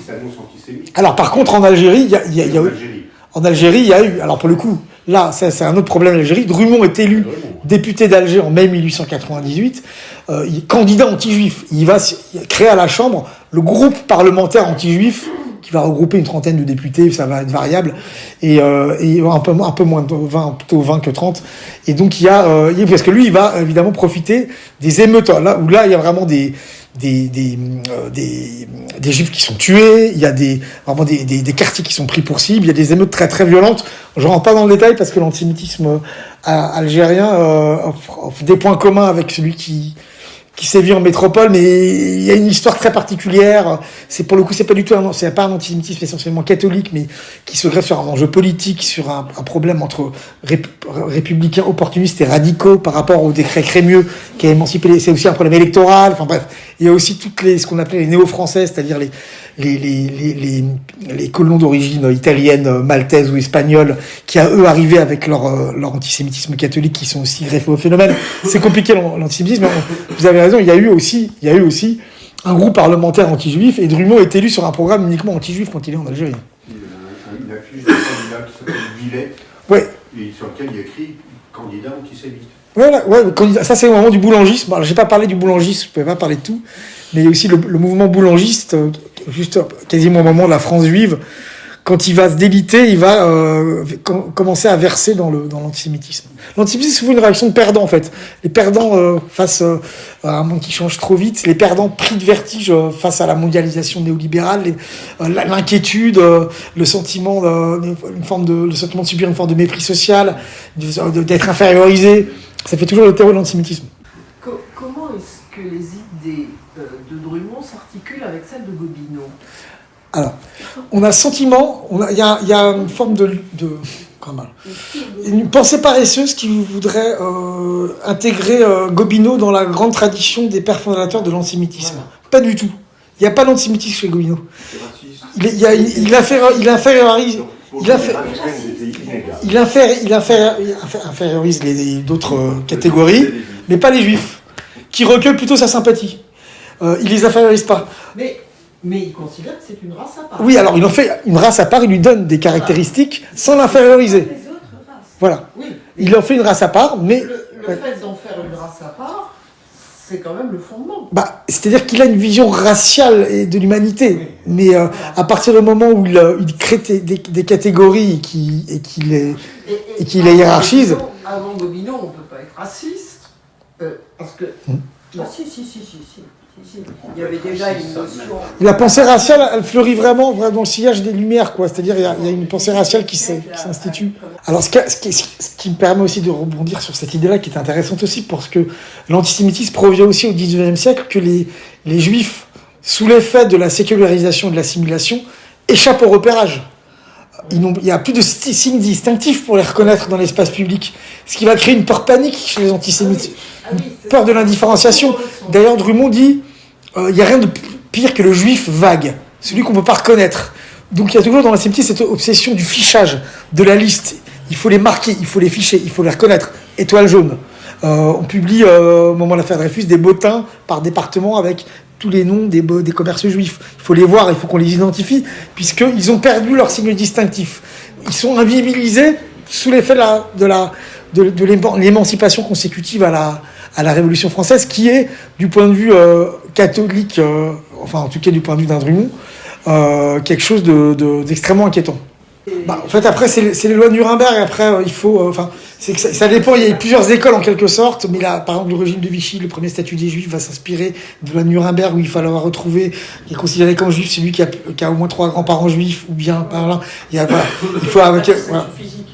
Speaker 1: Alors par contre, en Algérie, il y a eu, alors pour le coup, là, c'est un autre problème en Algérie. Drumont est élu député d'Alger en mai 1898, candidat anti-juif. Il va créer à la Chambre le groupe parlementaire anti-juif qui va regrouper une trentaine de députés, ça va être variable, et un peu moins de 20, plutôt 20 que 30. Et donc parce que lui, il va évidemment profiter des émeutes, où là, il y a vraiment des juifs qui sont tués, il y a vraiment des quartiers qui sont pris pour cible, il y a des émeutes très très violentes. Je rentre pas dans le détail parce que l'antisémitisme algérien offre des points communs avec celui qui qui sévit en métropole, mais il y a une histoire très particulière. C'est pour le coup, c'est pas du tout c'est pas un antisémitisme essentiellement catholique, mais qui se greffe sur un enjeu politique, sur un problème entre républicains opportunistes et radicaux par rapport au décret Crémieux qui a émancipé. C'est aussi un problème électoral. Enfin bref, il y a aussi ce qu'on appelait les néo-français, c'est-à-dire les colons d'origine italienne, maltaise ou espagnole, qui à eux arrivaient avec leur antisémitisme catholique, qui sont aussi greffés au phénomène. C'est compliqué l'antisémitisme. Vous avez raison, il y a eu aussi un groupe parlementaire anti-juif, et Drummond est élu sur un programme uniquement anti-juif quand il est en Algérie.
Speaker 5: Il y a une affiche de candidat qui s'appelle Villet,
Speaker 1: Ouais.
Speaker 5: et sur lequel il y a écrit candidat antisémite.
Speaker 1: Voilà, ouais, ça c'est au moment du boulangisme. Alors j'ai pas parlé du boulangisme, je pouvais pas parler de tout, mais il y a aussi le mouvement boulangiste, juste quasiment au moment de la France juive, quand il va se déliter, il va commencer à verser dans l'antisémitisme. L'antisémitisme, c'est souvent une réaction de perdants, en fait. Les perdants face à un monde qui change trop vite, les perdants pris de vertige face à la mondialisation néolibérale, l'inquiétude, le sentiment de subir une forme de mépris social, d'être infériorisé. Ça fait toujours le terreau de l'antisémitisme.
Speaker 6: Comment est-ce que les idées de Drummond s'articulent avec celles de Gobineau ?
Speaker 1: Alors, on a le sentiment, il y a une forme une pensée paresseuse qui voudrait intégrer Gobineau dans la grande tradition des pères fondateurs de l'antisémitisme. Voilà. Pas du tout. Il n'y a pas d'antisémitisme chez Gobineau. Il infériorise d'autres catégories, mais pas les juifs, qui recueillent plutôt sa sympathie. Il les infériorise pas.
Speaker 6: Mais il considère que c'est une race à part.
Speaker 1: Oui, alors il en fait une race à part, il lui donne des caractéristiques sans l'inférioriser. Voilà. Oui. Il en fait une race à part, mais...
Speaker 6: Le fait d'en faire une race à part, c'est quand même le fondement.
Speaker 1: C'est-à-dire qu'il a une vision raciale et de l'humanité, oui. Mais à partir du moment où il crée des catégories et qu'il les hiérarchise...
Speaker 6: Avant Gobineau, on ne peut pas être raciste, parce que... Si. Il y avait déjà une notion...
Speaker 1: La pensée raciale, elle fleurit vraiment dans le sillage des Lumières, quoi. C'est-à-dire, il y a une pensée raciale qui s'institue. Alors, ce qui me permet aussi de rebondir sur cette idée-là, qui est intéressante aussi, parce que l'antisémitisme provient aussi au XIXe siècle que les Juifs, sous l'effet de la sécularisation et de l'assimilation, échappent au repérage. Il n'y a plus de signes distinctifs pour les reconnaître dans l'espace public, ce qui va créer une peur panique chez les antisémites, une peur de l'indifférenciation. D'ailleurs, Drummond dit il n'y a rien de pire que le juif vague, celui qu'on ne peut pas reconnaître. Donc il y a toujours dans l'antisémitisme cette obsession du fichage, de la liste. Il faut les marquer, il faut les ficher, il faut les reconnaître. Étoile jaune. On publie, au moment de l'affaire Dreyfus, des bottins par département avec tous les noms des commerces juifs. Il faut les voir, il faut qu'on les identifie, puisqu'ils ont perdu leur signe distinctif. Ils sont invisibilisés sous l'effet de l'émancipation consécutive à la Révolution française, qui est, du point de vue catholique, enfin en tout cas du point de vue d'un Drummond, quelque chose d'extrêmement inquiétant. En fait, après, c'est les lois de Nuremberg, et après, il faut... c'est que ça dépend, il y a plusieurs écoles en quelque sorte, mais là, par exemple, le régime de Vichy, le premier statut des Juifs va s'inspirer de la loi de Nuremberg, où il fallait avoir retrouvé, il est considéré comme juif celui qui a au moins 3 grands-parents juifs, ou bien par là, il faut avec...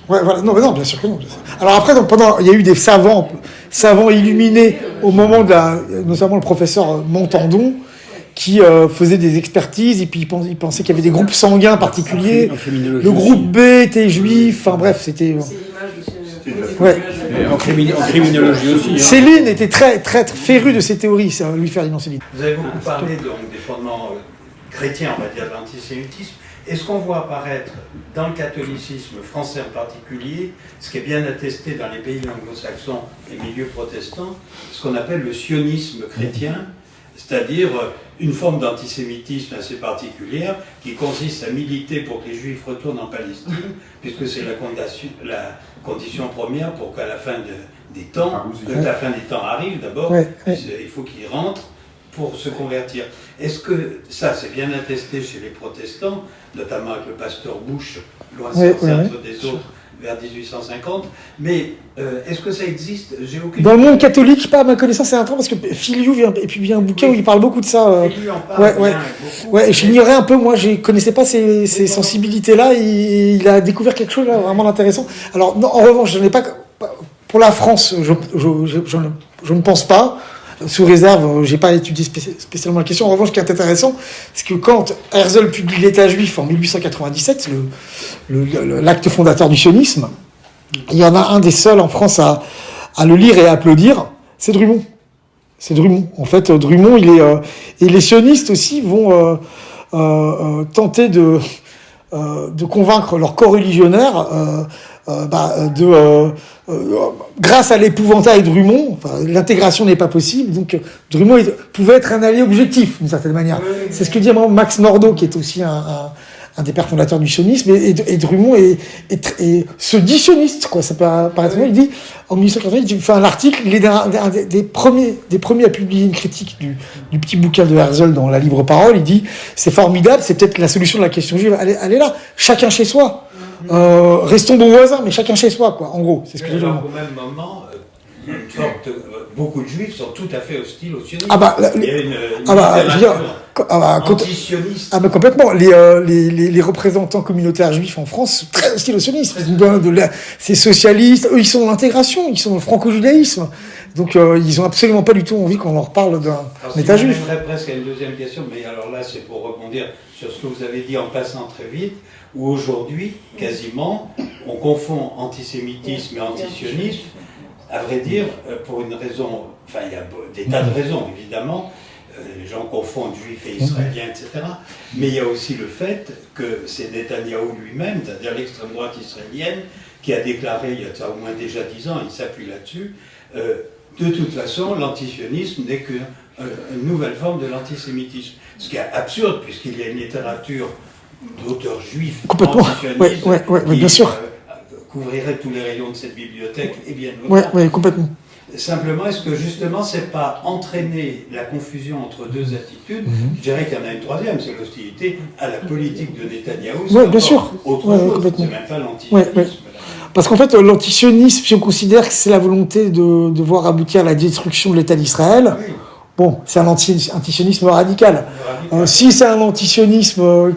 Speaker 1: Non, bien sûr que non. Alors après, il y a eu des savants illuminés au moment notamment le professeur Montandon, qui faisait des expertises, et puis il pensait qu'il y avait des groupes sanguins particuliers. Le groupe B était juif, enfin bref, c'était... Ouais.
Speaker 2: En criminologie aussi.
Speaker 1: Céline était très, très, très féru de ces théories, Louis-Ferdinand Céline.
Speaker 7: Vous avez beaucoup parlé donc, des fondements chrétiens, on va dire, de l'antisémitisme. Est-ce qu'on voit apparaître dans le catholicisme français en particulier, ce qui est bien attesté dans les pays anglo-saxons et milieux protestants, ce qu'on appelle le sionisme chrétien, c'est-à-dire une forme d'antisémitisme assez particulière qui consiste à militer pour que les Juifs retournent en Palestine, puisque c'est la condition première pour qu'à la fin des temps, la fin des temps arrive d'abord, il faut qu'ils rentrent pour se convertir. Est-ce que ça, c'est bien attesté chez les protestants, notamment avec le pasteur Bush, loin des autres, vers 1850, mais est-ce que ça existe? Dans
Speaker 1: le monde catholique, pas à ma connaissance, c'est un temps, parce que Filiou publie un bouquin où il parle beaucoup de ça.
Speaker 7: Filiou en parle beaucoup.
Speaker 1: J'ignorais un peu, moi, je connaissais pas ces sensibilités-là, et il a découvert quelque chose là, vraiment intéressant. Alors, non, en revanche, je n'ai pas... Pour la France, je ne pense pas. sous réserve, j'ai pas étudié spécialement la question. En revanche, ce qui est intéressant, c'est que quand Herzl publie l'État juif en 1897, l'acte fondateur du sionisme, il y en a un des seuls en France à le lire et à applaudir, c'est Drummond. C'est Drummond. En fait, Drummond, et les sionistes aussi vont tenter de convaincre leurs coreligionnaires grâce à l'épouvantail Drummond, l'intégration n'est pas possible, donc Drummond pouvait être un allié objectif d'une certaine manière. C'est ce que dit Max Nordau, qui est aussi un des pères fondateurs du sionisme, et Drummond se dit sioniste, quoi. Ça peut paraître il dit, en 1888, il fait un article, il est un des premiers à publier une critique du petit bouquin de Herzl dans La Libre Parole. Il dit, c'est formidable, c'est peut-être la solution de la question juive, elle est là, chacun chez soi. Restons bons voisins, mais chacun chez soi, quoi. En gros, c'est ce que je dis.
Speaker 7: Au même moment, beaucoup de juifs sont tout à fait hostiles au sionisme. Il y a une anti-sioniste.
Speaker 1: Complètement. Les représentants communautaires juifs en France sont très hostiles au sionisme. C'est socialistes, eux ils sont l'intégration, ils sont le franco-judaïsme. Donc ils ont absolument pas du tout envie qu'on leur parle d'un État juif.
Speaker 7: J'aimerais presque à une deuxième question, mais alors là c'est pour rebondir sur ce que vous avez dit en passant très vite, où aujourd'hui, quasiment, on confond antisémitisme et antisionisme. À vrai dire, pour une raison, enfin il y a des tas de raisons évidemment, les gens confondent juifs et israéliens, etc. Mais il y a aussi le fait que c'est Netanyahou lui-même, c'est-à-dire l'extrême droite israélienne, qui a déclaré il y a ça au moins déjà 10 ans, il s'appuie là-dessus, de toute façon l'antisionisme n'est qu'une nouvelle forme de l'antisémitisme. Ce qui est absurde puisqu'il y a une littérature d'auteurs juifs antisionistes qui
Speaker 1: bien sûr.
Speaker 7: Couvrirait tous les rayons de cette bibliothèque et bien au-delà.
Speaker 1: Oui, complètement.
Speaker 7: Simplement, est-ce que justement, c'est pas entraîner la confusion entre deux attitudes? Je dirais qu'il y en a une troisième, c'est l'hostilité à la politique de Netanyahou.
Speaker 1: Oui, bien sûr.
Speaker 7: Autre chose, c'est même pas l'antisionisme.
Speaker 1: Parce qu'en fait, l'antisionisme, si on considère que c'est la volonté de voir aboutir à la destruction de l'État d'Israël, bon, c'est un antisionisme radical. Si c'est un antisionisme,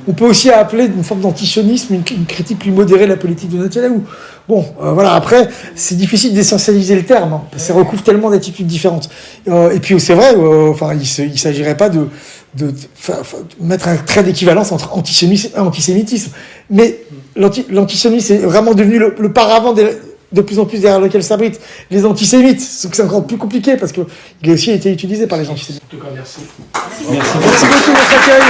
Speaker 1: on peut aussi appeler une forme d'antisionisme une critique plus modérée de la politique de Netanyahou. Bon, voilà, après, c'est difficile d'essentialiser le terme, hein, ça recouvre tellement d'attitudes différentes. Et puis, c'est vrai, il s'agirait pas de mettre un trait d'équivalence entre antisionisme et antisémitisme. Mais l'antisionisme est vraiment devenu le paravent de plus en plus derrière lequel s'abritent les antisémites. C'est encore plus compliqué parce qu'il a aussi été utilisé par les antisémites.
Speaker 4: En tout cas, merci.
Speaker 1: Merci beaucoup de votre accueil.